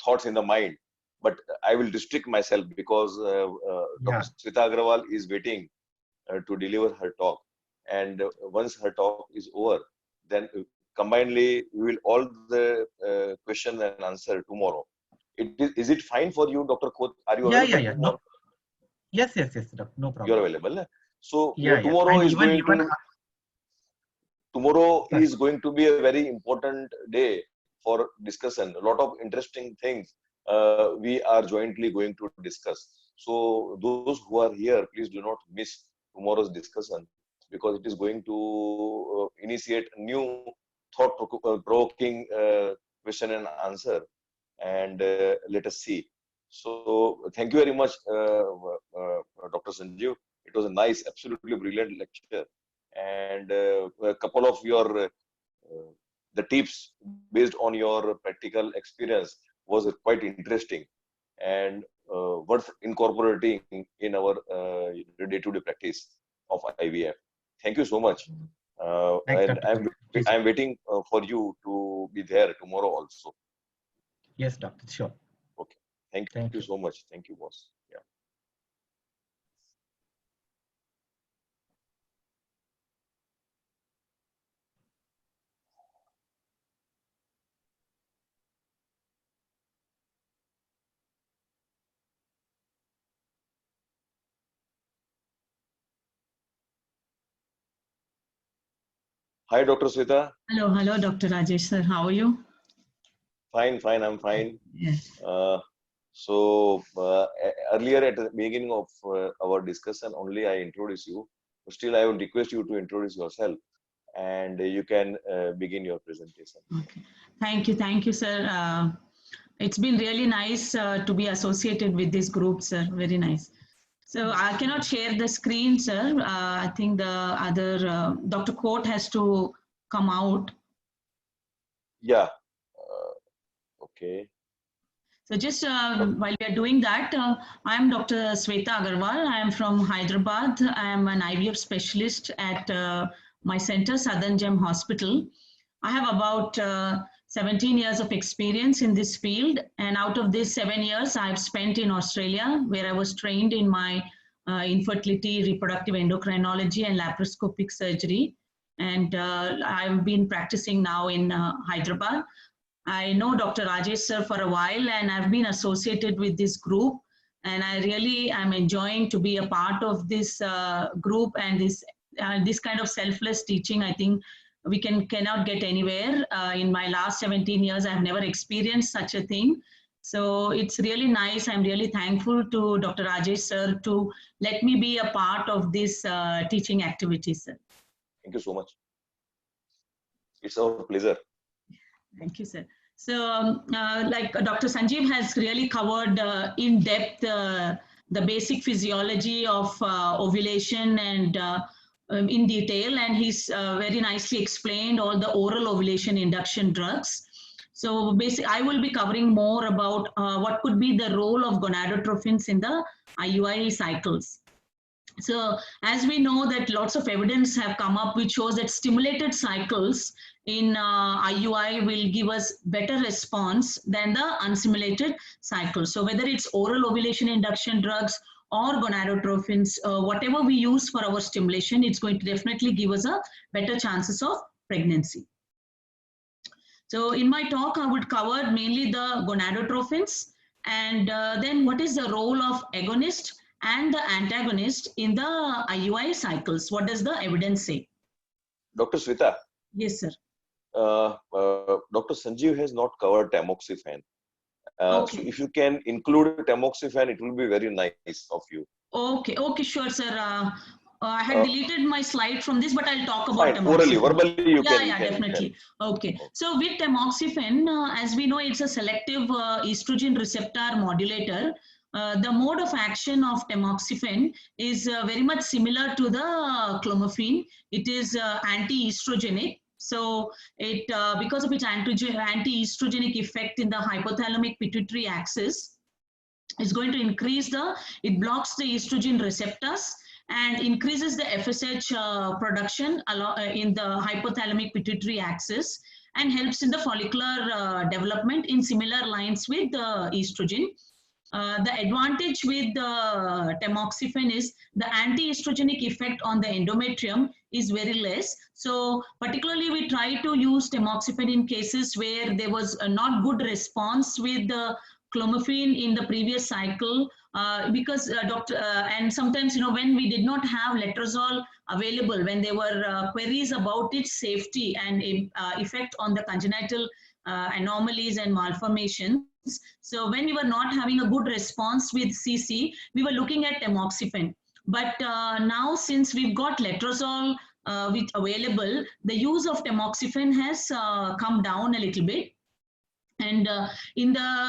thoughts in the mind. But I will restrict myself because Dr. Sweta Agarwal is waiting to deliver her talk, and once her talk is over, then combinedly we will all the question and answer tomorrow. Is it fine for you, Dr. Khote? Are you available? Yeah. No. Yes, no problem. You're available. So tomorrow is going to be a very important day for discussion. A lot of interesting things we are jointly going to discuss. So those who are here, please do not miss tomorrow's discussion, because it is going to initiate a new thought-provoking question and answer, and let us see. So thank you very much, Dr. Sanjeev. It was a nice, absolutely brilliant lecture, and a couple of your the tips based on your practical experience was quite interesting and worth incorporating in our day-to-day practice of IVF. Thank you so much. And I'm waiting for you to be there tomorrow also. Yes, doctor. Sure. Okay. Thank you so much. Thank you, boss. Yeah. Hi, Dr. Sweta. Hello, Dr. Rajesh sir. How are you? Fine. I'm fine. Yes. So earlier at the beginning of our discussion, only I introduced you. Still, I will request you to introduce yourself, and you can begin your presentation. Okay. Thank you, sir. It's been really nice to be associated with this group, sir. Very nice. So I cannot share the screen, sir. I think the other Dr. Khote has to come out. Yeah. Okay. So just while we are doing that, I am Dr. Sweta Agarwal. I am from Hyderabad. I am an IVF specialist at my center, Southern Gem Hospital. I have about 17 years of experience in this field, and out of these 7 years I have spent in Australia, where I was trained in my infertility, reproductive endocrinology and laparoscopic surgery, and I've been practicing now in Hyderabad. I know Dr. Rajesh sir for a while, and I've been associated with this group, and I really am enjoying to be a part of this group and this kind of selfless teaching. I think we cannot get anywhere. In my last 17 years, I've never experienced such a thing. So it's really nice. I'm really thankful to Dr. Rajesh sir to let me be a part of this teaching activity, sir. Thank you so much. It's our pleasure. Thank you, sir. So like Dr. Sanjeev has really covered in depth the basic physiology of ovulation and in detail, and he's very nicely explained all the oral ovulation induction drugs. So basically, I will be covering more about what could be the role of gonadotrophins in the IUI cycles. So as we know that lots of evidence have come up which shows that stimulated cycles in IUI will give us better response than the unstimulated cycles. So whether it's oral ovulation induction drugs or gonadotrophins, whatever we use for our stimulation, it's going to definitely give us a better chances of pregnancy. So in my talk, I would cover mainly the gonadotrophins and then what is the role of agonist and the antagonist in the IUI cycles. What does the evidence say? Dr. Sweta. Yes, sir. Dr. Sanjeev has not covered tamoxifen. Okay. So if you can include tamoxifen, it will be very nice of you. Okay, okay, sure, sir. I had deleted my slide from this, but I'll talk about tamoxifen. Orally, verbally you can. Yeah, definitely. Okay. So with tamoxifen, as we know, it's a selective estrogen receptor modulator. The mode of action of tamoxifen is very much similar to the clomiphene. It is anti-estrogenic. So it because of its anti-estrogenic effect in the hypothalamic pituitary axis, it's going to increase it blocks the estrogen receptors and increases the FSH production in the hypothalamic pituitary axis and helps in the follicular development in similar lines with the estrogen. The advantage with the tamoxifen is the anti-estrogenic effect on the endometrium is very less. So particularly we try to use tamoxifen in cases where there was a not good response with the clomiphene in the previous cycle because and sometimes, you know, when we did not have letrozole available, when there were queries about its safety and effect on the congenital anomalies and malformations. So when we were not having a good response with CC, we were looking at tamoxifen. But now since we've got letrozole available, the use of tamoxifen has come down a little bit. And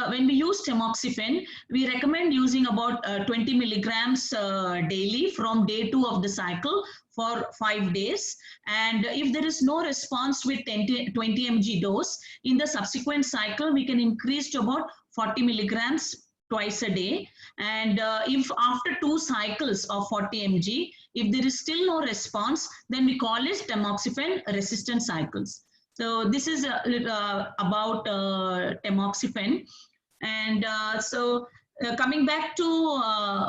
when we use tamoxifen, we recommend using about 20 milligrams daily from day 2 of the cycle for 5 days. And if there is no response with 20 mg dose, in the subsequent cycle, we can increase to about 40 milligrams twice a day. And if after 2 cycles of 40 mg, if there is still no response, then we call it tamoxifen resistant cycles. So this is about tamoxifen. And coming back to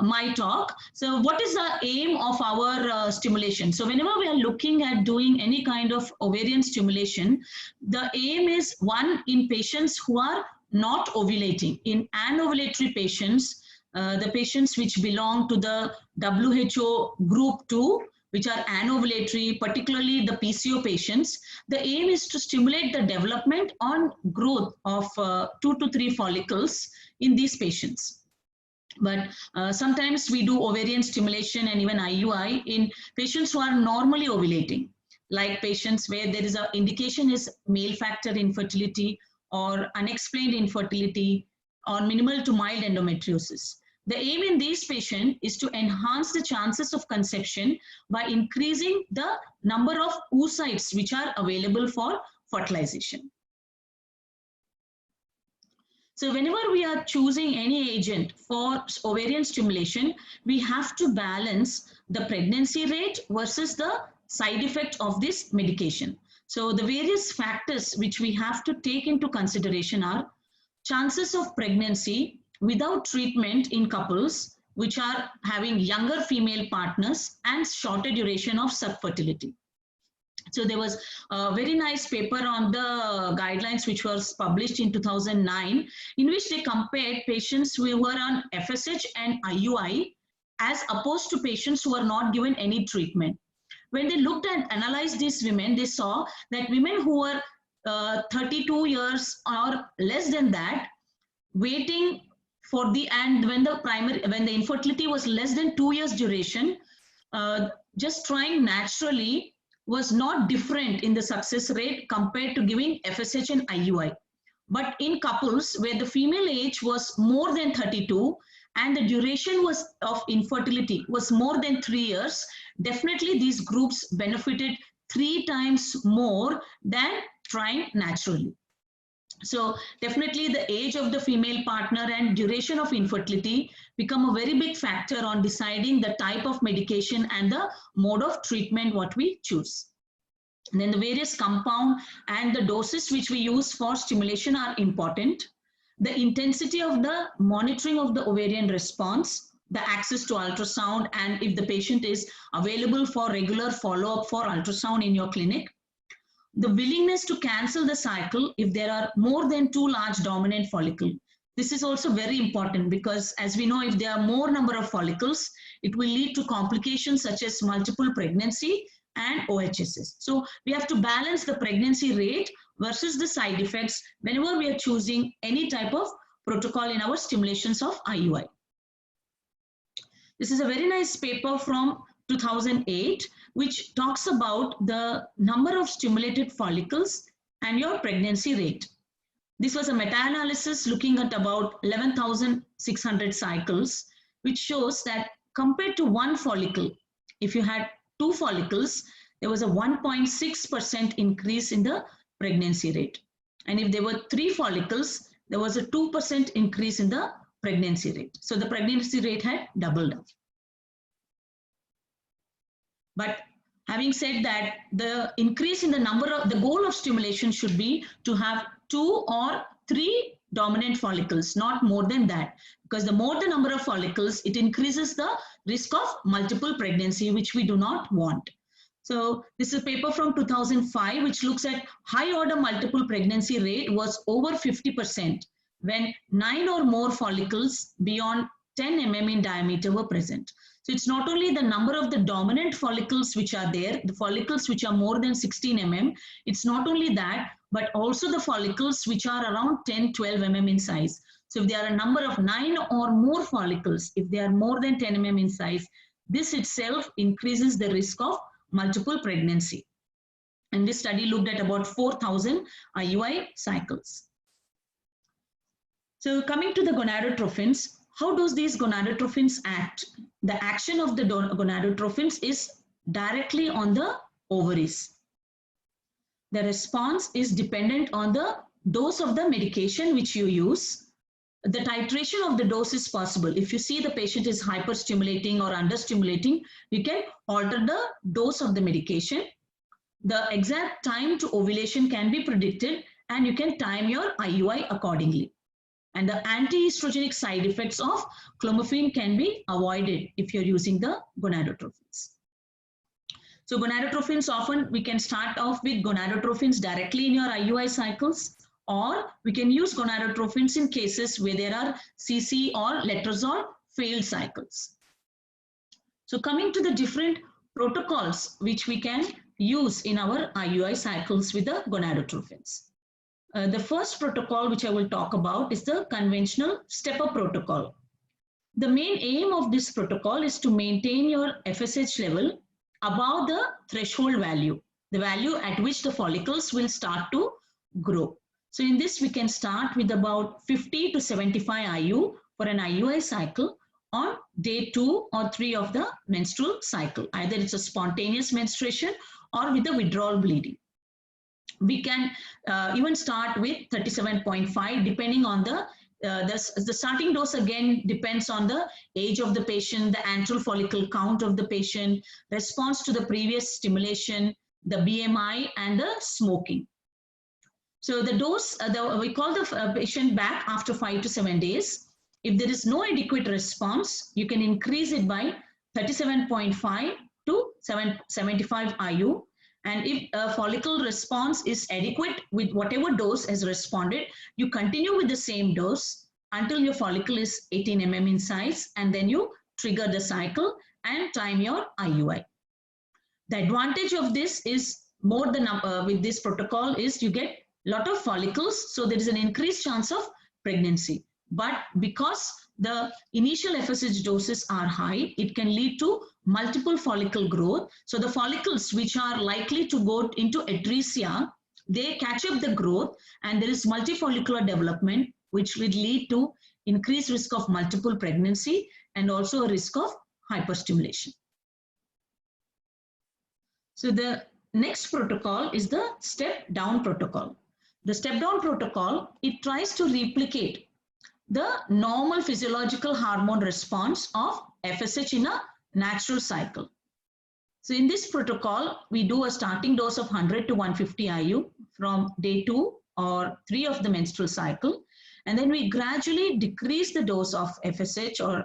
my talk, so what is the aim of our stimulation? So whenever we are looking at doing any kind of ovarian stimulation, the aim is one, in patients who are not ovulating. In anovulatory patients, the patients which belong to the WHO group 2, which are anovulatory, particularly the PCO patients, the aim is to stimulate the development on growth of 2 to 3 follicles in these patients. But sometimes we do ovarian stimulation and even IUI in patients who are normally ovulating, like patients where there is an indication is male factor infertility or unexplained infertility or minimal to mild endometriosis. The aim in these patients is to enhance the chances of conception by increasing the number of oocytes which are available for fertilization. So whenever we are choosing any agent for ovarian stimulation, we have to balance the pregnancy rate versus the side effect of this medication. So the various factors which we have to take into consideration are chances of pregnancy without treatment in couples which are having younger female partners and shorter duration of subfertility. So there was a very nice paper on the guidelines which was published in 2009, in which they compared patients who were on FSH and IUI as opposed to patients who were not given any treatment. When they looked and analyzed these women, they saw that women who were 32 years or less than that, waiting for the, and when the infertility was less than 2 years duration, just trying naturally was not different in the success rate compared to giving FSH and IUI. But in couples where the female age was more than 32 and the duration of infertility was more than 3 years, definitely these groups benefited 3 times more than trying naturally. So definitely the age of the female partner and duration of infertility become a very big factor on deciding the type of medication and the mode of treatment what we choose. And then the various compound and the doses which we use for stimulation are important. The intensity of the monitoring of the ovarian response, the access to ultrasound, and if the patient is available for regular follow-up for ultrasound in your clinic. The willingness to cancel the cycle if there are more than 2 large dominant follicles. This is also very important because as we know, if there are more number of follicles, it will lead to complications such as multiple pregnancy and OHSS. So we have to balance the pregnancy rate versus the side effects whenever we are choosing any type of protocol in our stimulations of IUI. This is a very nice paper from 2008, which talks about the number of stimulated follicles and your pregnancy rate. This was a meta-analysis looking at about 11,600 cycles, which shows that compared to 1 follicle, if you had 2 follicles, there was a 1.6% increase in the pregnancy rate. And if there were 3 follicles, there was a 2% increase in the pregnancy rate. So the pregnancy rate had doubled up. But having said that, the increase in the number of, the goal of stimulation should be to have 2 or 3 dominant follicles, not more than that. Because the more the number of follicles, it increases the risk of multiple pregnancy, which we do not want. So this is a paper from 2005, which looks at high order multiple pregnancy rate was over 50% when 9 or more follicles beyond 10 mm in diameter were present. So it's not only the number of the dominant follicles which are there, the follicles which are more than 16 mm, it's not only that, but also the follicles which are around 10, 12 mm in size. So if there are a number of 9 or more follicles, if they are more than 10 mm in size, this itself increases the risk of multiple pregnancy. And this study looked at about 4,000 IUI cycles. So coming to the gonadotrophins, how does these gonadotrophins act? The action of the gonadotrophins is directly on the ovaries. The response is dependent on the dose of the medication which you use. The titration of the dose is possible. If you see the patient is hyperstimulating or understimulating, you can alter the dose of the medication. The exact time to ovulation can be predicted and you can time your IUI accordingly. And the anti-estrogenic side effects of clomiphene can be avoided if you're using the gonadotrophins. So gonadotrophins, often we can start off with gonadotrophins directly in your IUI cycles, or we can use gonadotrophins in cases where there are CC or letrozole failed cycles. So coming to the different protocols which we can use in our IUI cycles with the gonadotrophins. The first protocol which I will talk about is the conventional step-up protocol. The main aim of this protocol is to maintain your FSH level above the threshold value, the value at which the follicles will start to grow. So in this, we can start with about 50 to 75 IU for an IUI cycle on day 2 or 3 of the menstrual cycle. Either it's a spontaneous menstruation or with the withdrawal bleeding. We can even start with 37.5 depending on the starting dose. Again depends on the age of the patient, the antral follicle count of the patient, response to the previous stimulation, the BMI, and the smoking. So the dose, we call the patient back after 5 to 7 days. If there is no adequate response, you can increase it by 37.5 to 75 IU. And if a follicle response is adequate with whatever dose has responded, you continue with the same dose until your follicle is 18 mm in size, and then you trigger the cycle and time your IUI. The advantage of this is more than with this protocol is you get a lot of follicles, so there is an increased chance of pregnancy. But because the initial FSH doses are high, it can lead to multiple follicle growth. So the follicles which are likely to go into atresia, they catch up the growth, and there is multifollicular development, which will lead to increased risk of multiple pregnancy and also a risk of hyperstimulation. So the next protocol is the step down protocol. The step down protocol, it tries to replicate the normal physiological hormone response of FSH in a natural cycle. So in this protocol, we do a starting dose of 100 to 150 IU from day 2 or 3 of the menstrual cycle. And then we gradually decrease the dose of FSH or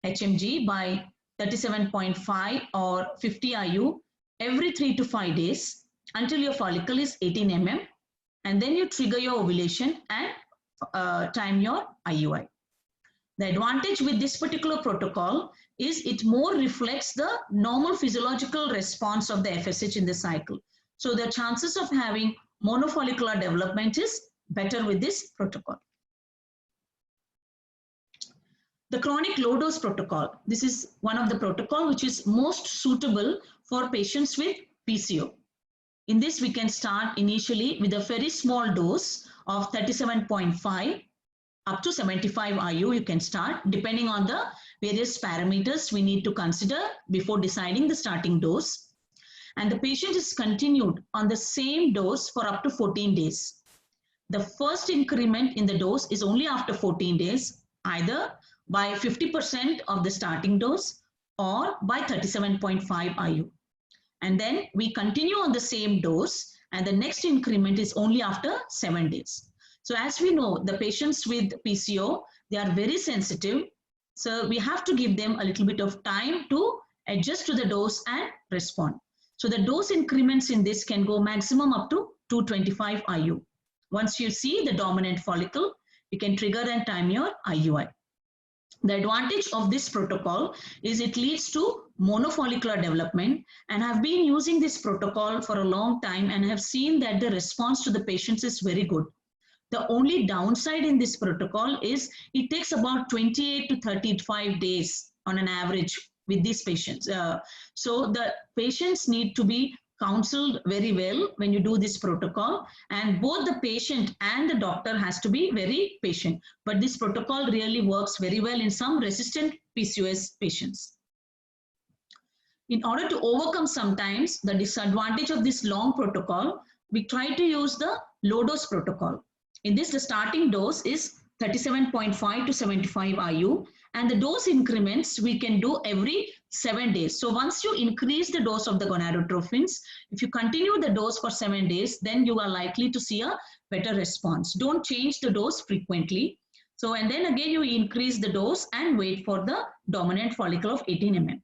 HMG by 37.5 or 50 IU every 3 to 5 days until your follicle is 18 mm. And then you trigger your ovulation and time your IUI. The advantage with this particular protocol is it more reflects the normal physiological response of the FSH in the cycle. So the chances of having monofollicular development is better with this protocol. The chronic low dose protocol. This is one of the protocol which is most suitable for patients with PCO. In this, we can start initially with a very small dose of 37.5 up to 75 IU. You can start depending on the various parameters we need to consider before deciding the starting dose. And the patient is continued on the same dose for up to 14 days. The first increment in the dose is only after 14 days, either by 50% of the starting dose or by 37.5 IU. And then we continue on the same dose, and the next increment is only after 7 days. So as we know, the patients with PCO, they are very sensitive. So we have to give them a little bit of time to adjust to the dose and respond. So the dose increments in this can go maximum up to 225 IU. Once you see the dominant follicle, you can trigger and time your IUI. The advantage of this protocol is it leads to monofollicular development, and I've been using this protocol for a long time and have seen that the response to the patients is very good. The only downside in this protocol is it takes about 28 to 35 days on an average with these patients. So the patients need to be counseled very well when you do this protocol, and both the patient and the doctor has to be very patient. But this protocol really works very well in some resistant PCOS patients. In order to overcome sometimes the disadvantage of this long protocol, we try to use the low dose protocol. In this, the starting dose is 37.5 to 75 IU, and the dose increments we can do every 7 days. So once you increase the dose of the gonadotrophins, if you continue the dose for 7 days, then you are likely to see a better response. Don't change the dose frequently. So, and then again you increase the dose and wait for the dominant follicle of 18 mm.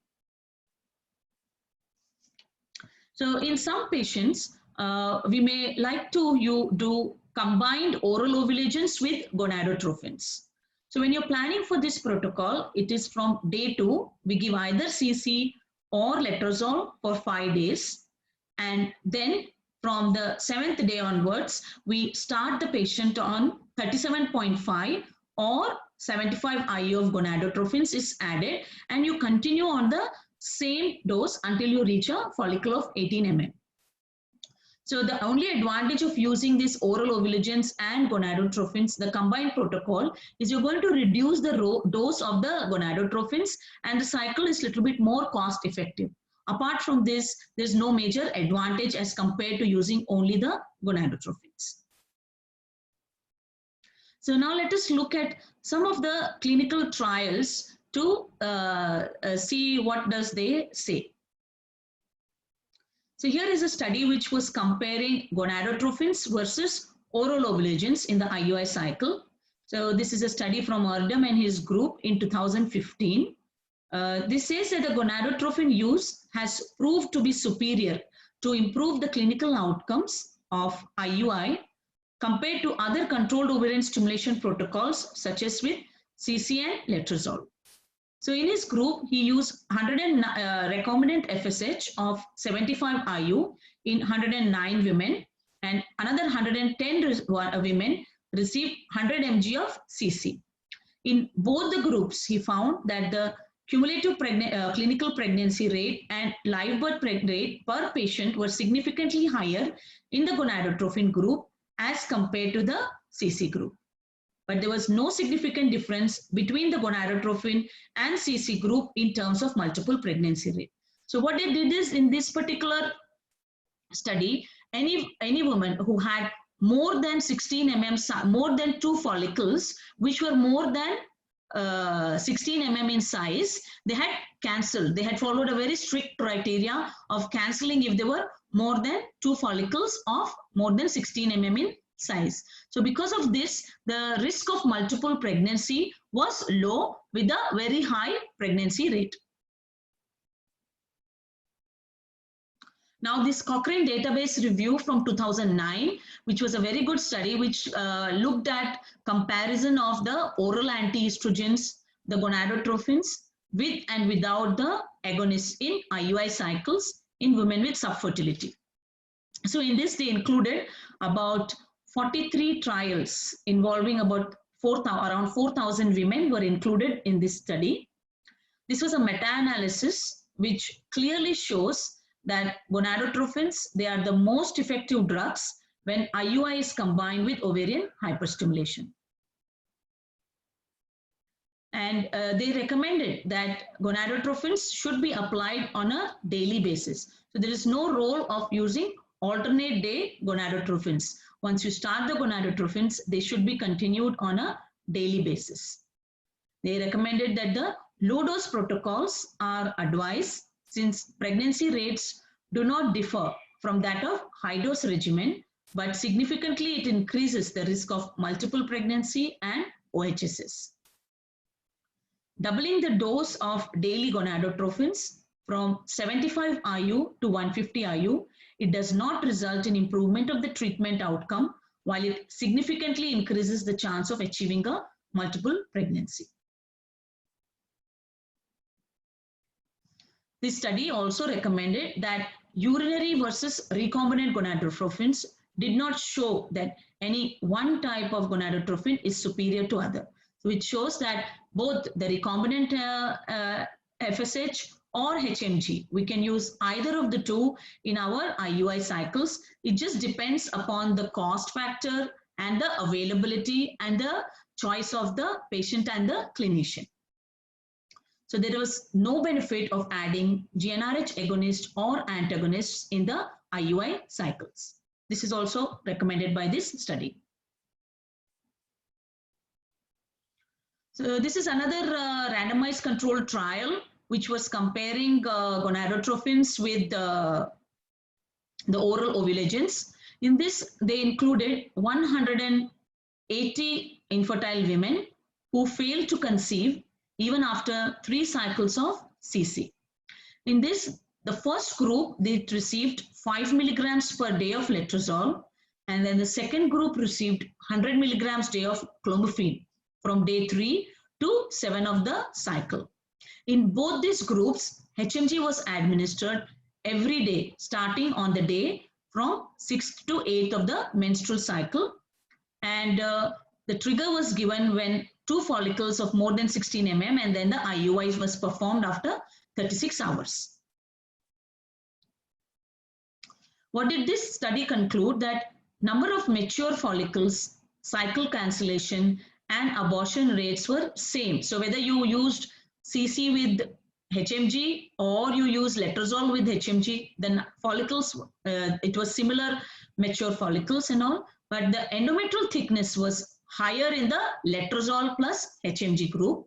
So in some patients, we may like to do combined oral ovulations with gonadotrophins. So when you're planning for this protocol, it is from day 2, we give either CC or letrozole for 5 days. And then from the 7th day onwards, we start the patient on 37.5 or 75 IU of gonadotrophins is added, and you continue on the same dose until you reach a follicle of 18 mm. So the only advantage of using these oral ovulagens and gonadotrophins, the combined protocol, is you're going to reduce the dose of the gonadotrophins, and the cycle is a little bit more cost effective. Apart from this, there's no major advantage as compared to using only the gonadotrophins. So now let us look at some of the clinical trials to see what does they say. So here is a study which was comparing gonadotrophins versus oral ovulagens in the IUI cycle. So this is a study from Erdem and his group in 2015. This says that the gonadotrophin use has proved to be superior to improve the clinical outcomes of IUI compared to other controlled ovarian stimulation protocols such as with CC and letrozole. So in his group, he used recombinant FSH of 75 IU in 109 women, and another 110 women received 100 mg of CC. In both the groups, he found that the cumulative clinical pregnancy rate and live birth rate per patient were significantly higher in the gonadotropin group as compared to the CC group. But there was no significant difference between the gonadotropin and CC group in terms of multiple pregnancy rate. So what they did is, in this particular study, any woman who had more than 16 mm, more than 2 follicles, which were more than 16 mm in size, they had cancelled. They had followed a very strict criteria of cancelling if there were more than 2 follicles of more than 16 mm in size. So because of this, the risk of multiple pregnancy was low with a very high pregnancy rate. Now, this Cochrane database review from 2009, which was a very good study, which looked at comparison of the oral anti-estrogens, the gonadotropins, with and without the agonists in IUI cycles in women with subfertility. So in this, they included about 43 trials involving about around 4,000 women were included in this study. This was a meta-analysis which clearly shows that gonadotropins, they are the most effective drugs when IUI is combined with ovarian hyperstimulation. And they recommended that gonadotropins should be applied on a daily basis. So there is no role of using alternate day gonadotropins. Once you start the gonadotropins, they should be continued on a daily basis. They recommended that the low dose protocols are advised, since pregnancy rates do not differ from that of high dose regimen, but significantly it increases the risk of multiple pregnancy and OHSS. Doubling the dose of daily gonadotropins from 75 IU to 150 IU, it does not result in improvement of the treatment outcome, while it significantly increases the chance of achieving a multiple pregnancy. This study also recommended that urinary versus recombinant gonadotropins did not show that any one type of gonadotropin is superior to other. So it shows that both the recombinant FSH or HMG, we can use either of the two in our IUI cycles. It just depends upon the cost factor and the availability and the choice of the patient and the clinician. So there was no benefit of adding GnRH agonist or antagonists in the IUI cycles. This is also recommended by this study. So this is another randomized controlled trial which was comparing gonadotropins with the oral ovulagens. In this, they included 180 infertile women who failed to conceive even after 3 cycles of CC. In this, the first group, they received 5 milligrams per day of letrozole, and then the second group received 100 milligrams day of clomiphene from day 3 to 7 of the cycle. In both these groups, HMG was administered every day, starting on the day from 6th to 8th of the menstrual cycle. And the trigger was given when 2 follicles of more than 16 mm, and then the IUI was performed after 36 hours. What did this study conclude? That number of mature follicles, cycle cancellation, and abortion rates were same. So whether you used CC with HMG or you use letrozole with HMG, then follicles, it was similar mature follicles and all, but the endometrial thickness was higher in the letrozole plus HMG group.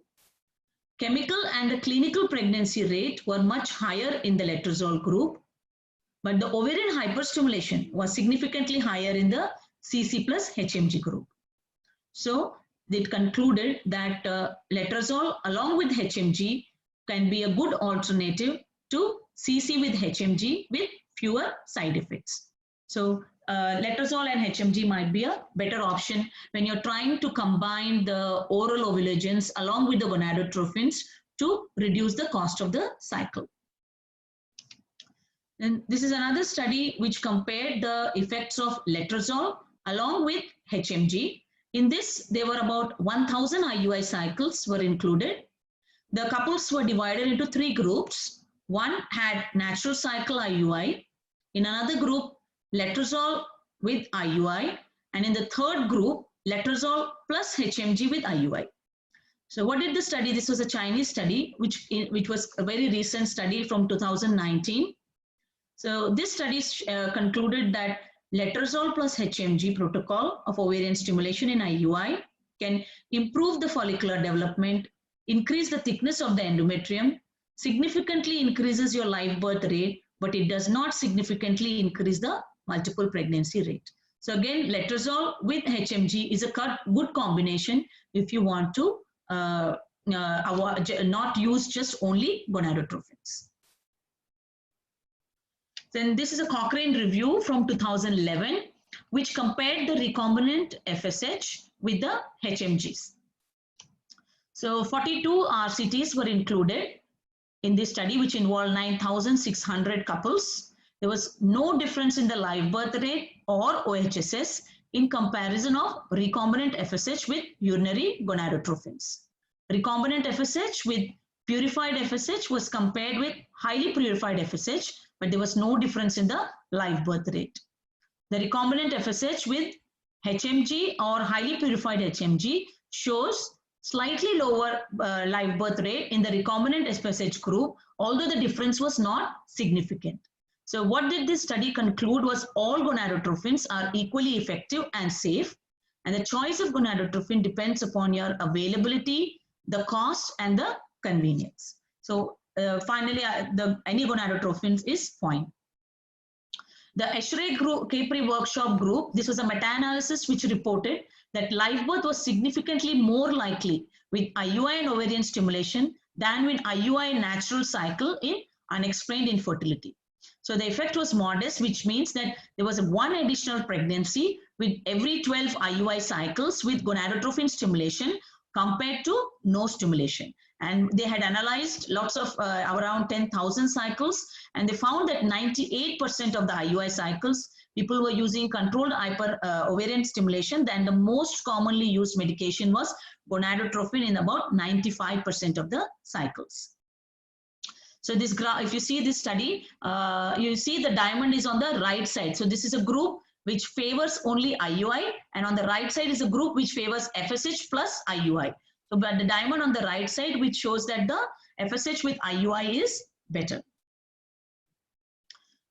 Chemical and the clinical pregnancy rate were much higher in the letrozole group, but the ovarian hyperstimulation was significantly higher in the CC plus HMG group. So it concluded that letrozole along with HMG can be a good alternative to CC with HMG with fewer side effects. So letrozole and HMG might be a better option when you're trying to combine the oral ovulagens along with the gonadotropins to reduce the cost of the cycle. And this is another study which compared the effects of letrozole along with HMG. In this, there were about 1,000 IUI cycles were included. The couples were divided into 3 groups. One had natural cycle IUI. In another group, letrozole with IUI. And in the third group, letrozole plus HMG with IUI. So what did the study? This was a Chinese study, which was a very recent study from 2019. So this study concluded that letrozole plus HMG protocol of ovarian stimulation in IUI can improve the follicular development, increase the thickness of the endometrium, significantly increases your live birth rate, but it does not significantly increase the multiple pregnancy rate. So again, letrozole with HMG is a good combination if you want to not use just only gonadotrophins. Then this is a Cochrane review from 2011, which compared the recombinant FSH with the HMGs. So 42 RCTs were included in this study, which involved 9,600 couples. There was no difference in the live birth rate or OHSS in comparison of recombinant FSH with urinary gonadotrophins. Recombinant FSH with purified FSH was compared with highly purified FSH, but there was no difference in the live birth rate. The recombinant FSH with HMG or highly purified HMG shows slightly lower live birth rate in the recombinant FSH group, although the difference was not significant. So what did this study conclude was all gonadotrophins are equally effective and safe, and the choice of gonadotrophin depends upon your availability, the cost, and the convenience. So finally, any gonadotrophin is fine. The Eschere group, Capri workshop group, this was a meta-analysis which reported that live birth was significantly more likely with IUI and ovarian stimulation than with IUI natural cycle in unexplained infertility. So the effect was modest, which means that there was one additional pregnancy with every 12 IUI cycles with gonadotrophin stimulation compared to no stimulation. And they had analyzed lots of around 10,000 cycles, and they found that 98% of the IUI cycles, people were using controlled ovarian stimulation. Then the most commonly used medication was gonadotrophin in about 95% of the cycles. So this graph, if you see this study, you see the diamond is on the right side. So this is a group which favors only IUI, and on the right side is a group which favors FSH plus IUI. So but the diamond on the right side, which shows that the FSH with IUI is better.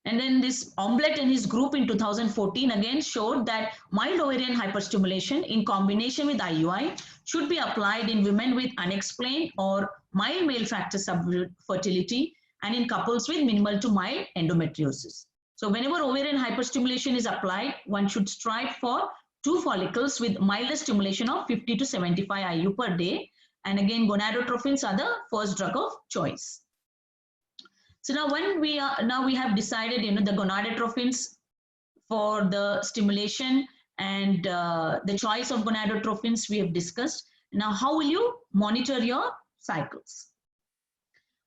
And then this Omblet and his group in 2014 again showed that mild ovarian hyperstimulation in combination with IUI should be applied in women with unexplained or mild male factor subfertility and in couples with minimal to mild endometriosis. So whenever ovarian hyperstimulation is applied, one should strive for 2 follicles with milder stimulation of 50 to 75 IU per day. And again, gonadotrophins are the first drug of choice. So now when we have decided, the gonadotrophins for the stimulation and the choice of gonadotrophins we have discussed. Now, how will you monitor your cycles?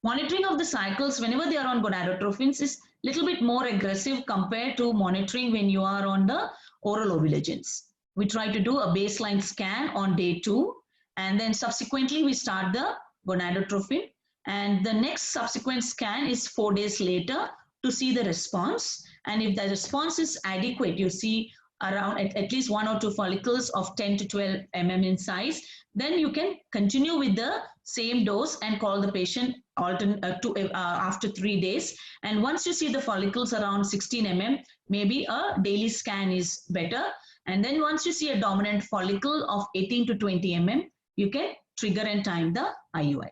Monitoring of the cycles whenever they are on gonadotrophins is a little bit more aggressive compared to monitoring when you are on the oral ovilegins. We try to do a baseline scan on day 2, and then subsequently we start the gonadotrophin, and the next subsequent scan is 4 days later to see the response. And if the response is adequate, you see around at least 1 or 2 follicles of 10 to 12 mm in size, then you can continue with the same dose and call the patient after 3 days. And once you see the follicles around 16 mm, maybe a daily scan is better. And then once you see a dominant follicle of 18 to 20 mm, you can trigger and time the IUI.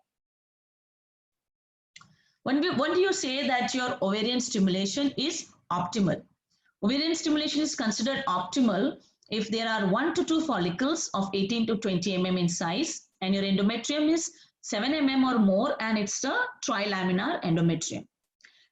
When do you say that your ovarian stimulation is optimal? Ovarian stimulation is considered optimal if there are 1 to 2 follicles of 18 to 20 mm in size and your endometrium is 7 mm or more and it's a trilaminar endometrium.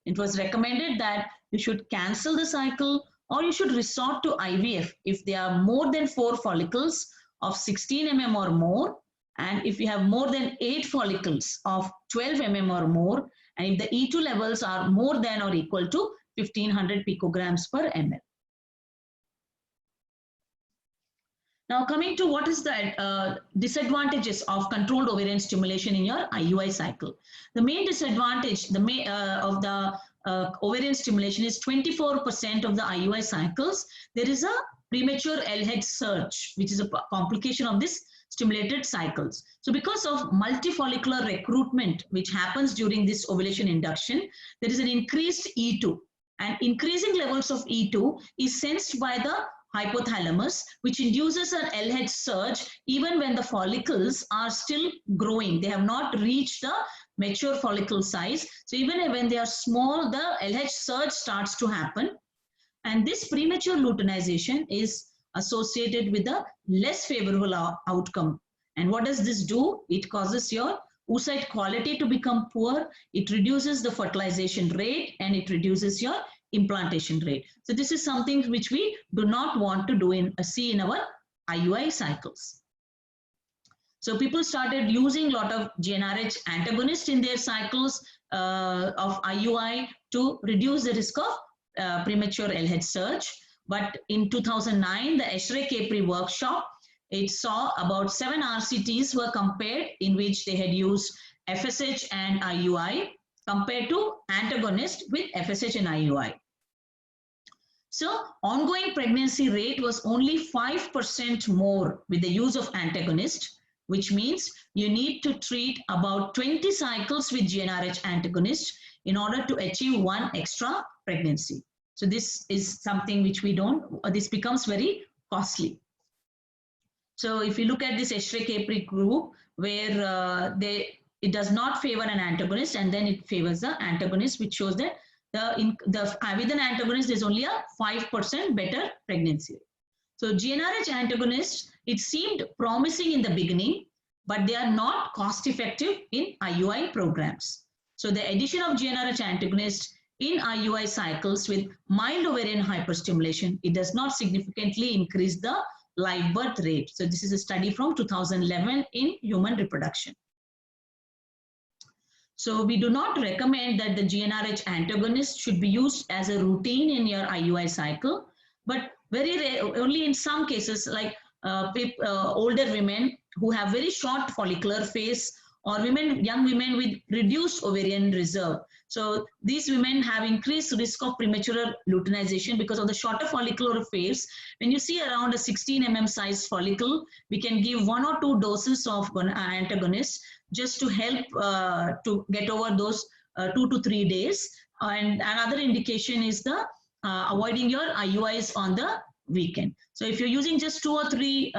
It was recommended that you should cancel the cycle or you should resort to IVF if there are more than 4 follicles of 16 mm or more, and if you have more than 8 follicles of 12 mm or more, and if the E2 levels are more than or equal to 1500 picograms per ml. Now coming to what is the disadvantages of controlled ovarian stimulation in your IUI cycle. The main disadvantage of the ovarian stimulation is 24% of the IUI cycles. There is a premature LH surge, which is a complication of this stimulated cycles. So because of multifollicular recruitment, which happens during this ovulation induction, there is an increased E2, and increasing levels of E2 is sensed by the hypothalamus, which induces an LH surge even when the follicles are still growing. They have not reached the mature follicle size. So even when they are small, the LH surge starts to happen. And this premature luteinization is associated with a less favorable outcome. And what does this do? It causes your oocyte quality to become poor. It reduces the fertilization rate, and it reduces your implantation rate. So this is something which we do not want to do see in our IUI cycles. So people started using a lot of GnRH antagonists in their cycles of IUI to reduce the risk of premature LH surge. But in 2009, the Eschrey-Capri workshop, it saw about 7 RCTs were compared in which they had used FSH and IUI compared to antagonist with FSH and IUI. So ongoing pregnancy rate was only 5% more with the use of antagonist, which means you need to treat about 20 cycles with GnRH antagonist in order to achieve 1 extra pregnancy. So this is something which we don't, this becomes very costly. So if you look at this Eschrey-Capri group where it does not favor an antagonist, and then it favors the antagonist, which shows that with an antagonist there's only a 5% better pregnancy rate. So GnRH antagonists, it seemed promising in the beginning, but they are not cost effective in IUI programs. So the addition of GnRH antagonists in IUI cycles with mild ovarian hyperstimulation, it does not significantly increase the live birth rate. So this is a study from 2011 in Human Reproduction. So we do not recommend that the GnRH antagonist should be used as a routine in your IUI cycle, but very rare, only in some cases like older women who have very short follicular phase, or young women with reduced ovarian reserve. So these women have increased risk of premature luteinization because of the shorter follicular phase. When you see around a 16 mm size follicle, we can give 1 or 2 doses of antagonists just to help to get over those 2 to 3 days. And another indication is the avoiding your IUIs on the weekend. So if you're using just 2 or 3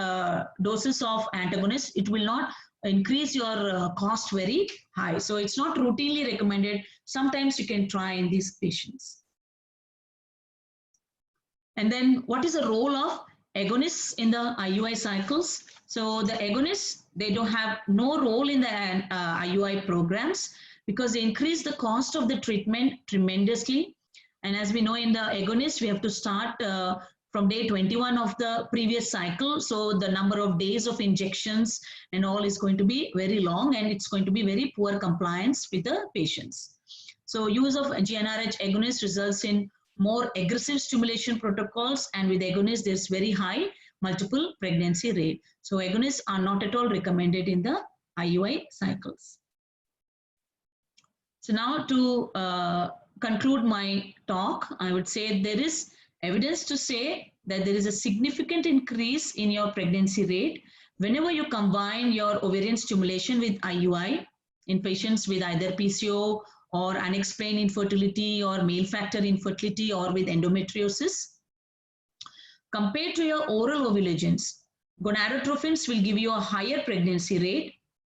doses of antagonists, it will not increase your cost very high. So it's not routinely recommended. Sometimes you can try in these patients. And then what is the role of agonists in the IUI cycles? So the agonists, they don't have no role in the IUI programs because they increase the cost of the treatment tremendously. And as we know, in the agonist, we have to start from day 21 of the previous cycle. So the number of days of injections and all is going to be very long, and it's going to be very poor compliance with the patients. So use of GnRH agonist results in more aggressive stimulation protocols, and with agonists, there's very high multiple pregnancy rate. So agonists are not at all recommended in the IUI cycles. So now to conclude my talk, I would say there is evidence to say that there is a significant increase in your pregnancy rate whenever you combine your ovarian stimulation with IUI in patients with either PCO or unexplained infertility or male factor infertility or with endometriosis. Compared to your oral ovulogins, gonadotrophins will give you a higher pregnancy rate,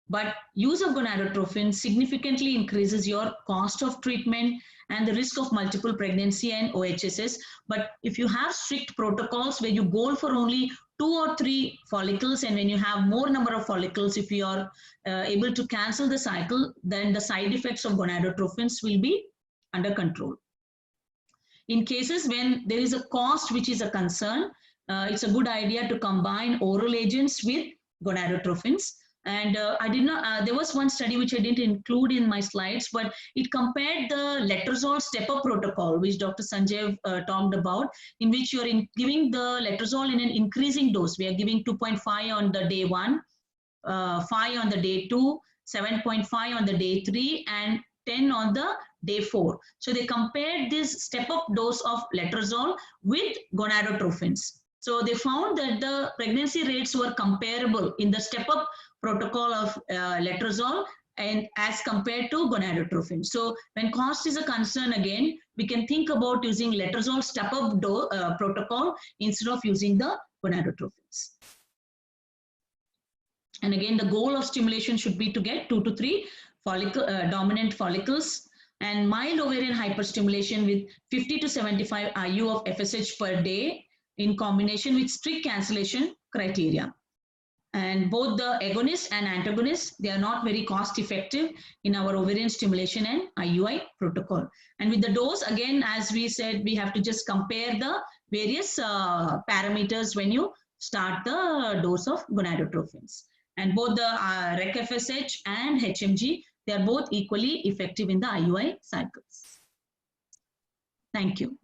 but use of gonadotrophin significantly increases your cost of treatment and the risk of multiple pregnancy and OHSS. But if you have strict protocols where you go for only 2 or 3 follicles, and when you have more number of follicles, if you are able to cancel the cycle, then the side effects of gonadotrophins will be under control. In cases when there is a cost which is a concern, it's a good idea to combine oral agents with gonadotrophins. And I did not, there was one study which I didn't include in my slides, but it compared the letrozole step-up protocol, which Dr. Sanjay talked about, in which you're giving the letrozole in an increasing dose. We are giving 2.5 on the day 1, 5 on the day 2, 7.5 on the day 3, and 10 on the day 4. So they compared this step-up dose of letrozole with gonadotropins. So they found that the pregnancy rates were comparable in the step-up protocol of letrozole and as compared to gonadotropin. So when cost is a concern, again, we can think about using letrozole step-up protocol instead of using the gonadotropins. And again, the goal of stimulation should be to get 2 to 3 dominant follicles, and mild ovarian hyperstimulation with 50 to 75 IU of FSH per day in combination with strict cancellation criteria. And both the agonist and antagonist, they are not very cost effective in our ovarian stimulation and IUI protocol. And with the dose, again, as we said, we have to just compare the various parameters when you start the dose of gonadotropins. And both the REC-FSH and HMG, they are both equally effective in the IUI cycles. Thank you.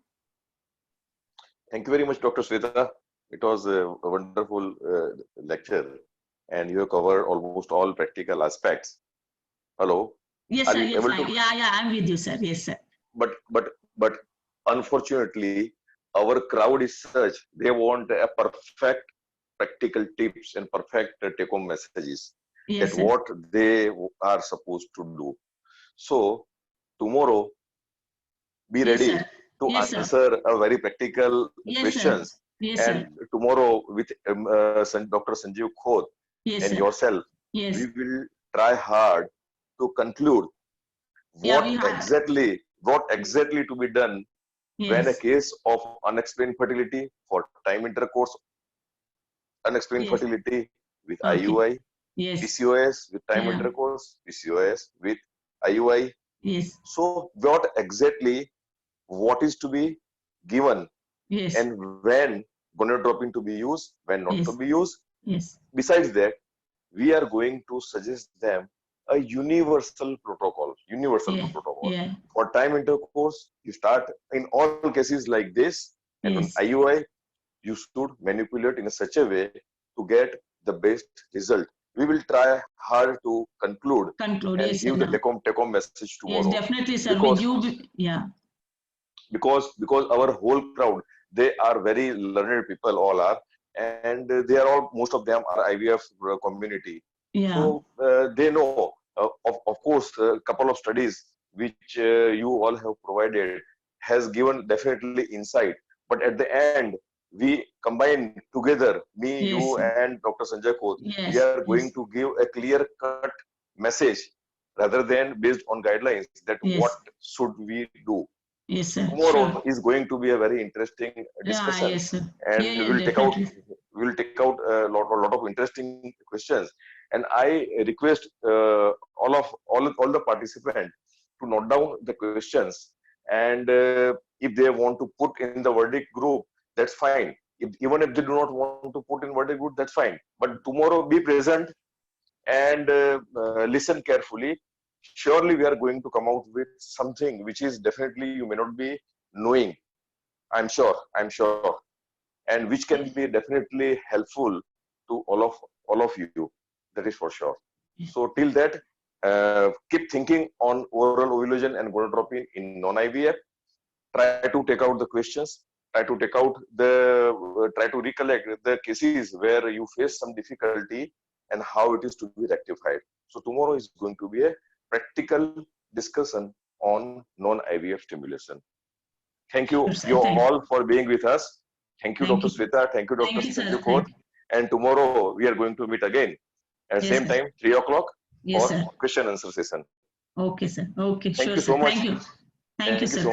Thank you very much, Dr. Sweta. It was a wonderful lecture, and you have covered almost all practical aspects. Hello. Yes, sir. Yes, yeah, I'm with you, sir. Yes, sir. But unfortunately, our crowd is such, they want a perfect practical tips and perfect take-home messages. Yes, that what they are supposed to do. So tomorrow, be ready to answer a very practical questions. Yes, and tomorrow with Dr. Sanjeev Khote and yourself, we will try hard to conclude what exactly to be done when a case of unexplained fertility for time intercourse, unexplained fertility with IUI, PCOS with time intercourse, PCOS with IUI. So what is to be given, and when gonadotropin to be used, when not to be used. Besides that, we are going to suggest them a universal protocol. For time intercourse, you start in all cases like this, and on IUI, you should manipulate in such a way to get the best result. We will try hard to conclude and give the take-home message tomorrow. Yes, definitely, sir. Because our whole crowd, they are very learned people, all are, and they are all, most of them are IVF community. So they know, of course, a couple of studies which you all have provided has given definitely insight. But at the end, we combine together, me, you, and Dr. Sanjay Khote. We are going to give a clear-cut message rather than based on guidelines that what should we do. Tomorrow is going to be a very interesting discussion, and we will take out a lot of interesting questions. And I request all the participants to note down the questions, and if they want to put in the verdict group, that's fine. Even if they do not want to put in verdict group, that's fine. But tomorrow, be present and listen carefully. Surely we are going to come out with something which is definitely you may not be knowing. I'm sure, and which can be definitely helpful to all of you. That is for sure. So till that, keep thinking on oral ovulation and gonadotropin in non-IVF. Try to take out the questions. Try to recollect the cases where you face some difficulty and how it is to be rectified. So tomorrow is going to be a practical discussion on non-IVF stimulation. Thank you all for being with us. Thank you, Dr. Sweta. Thank you, Dr. Sanjeev Khote. And tomorrow we are going to meet again at the same time, 3 o'clock for question answer session. Okay, sir. Okay, Thank you so much. Thank you. Thank you, sir.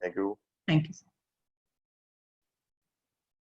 Thank you. Thank you.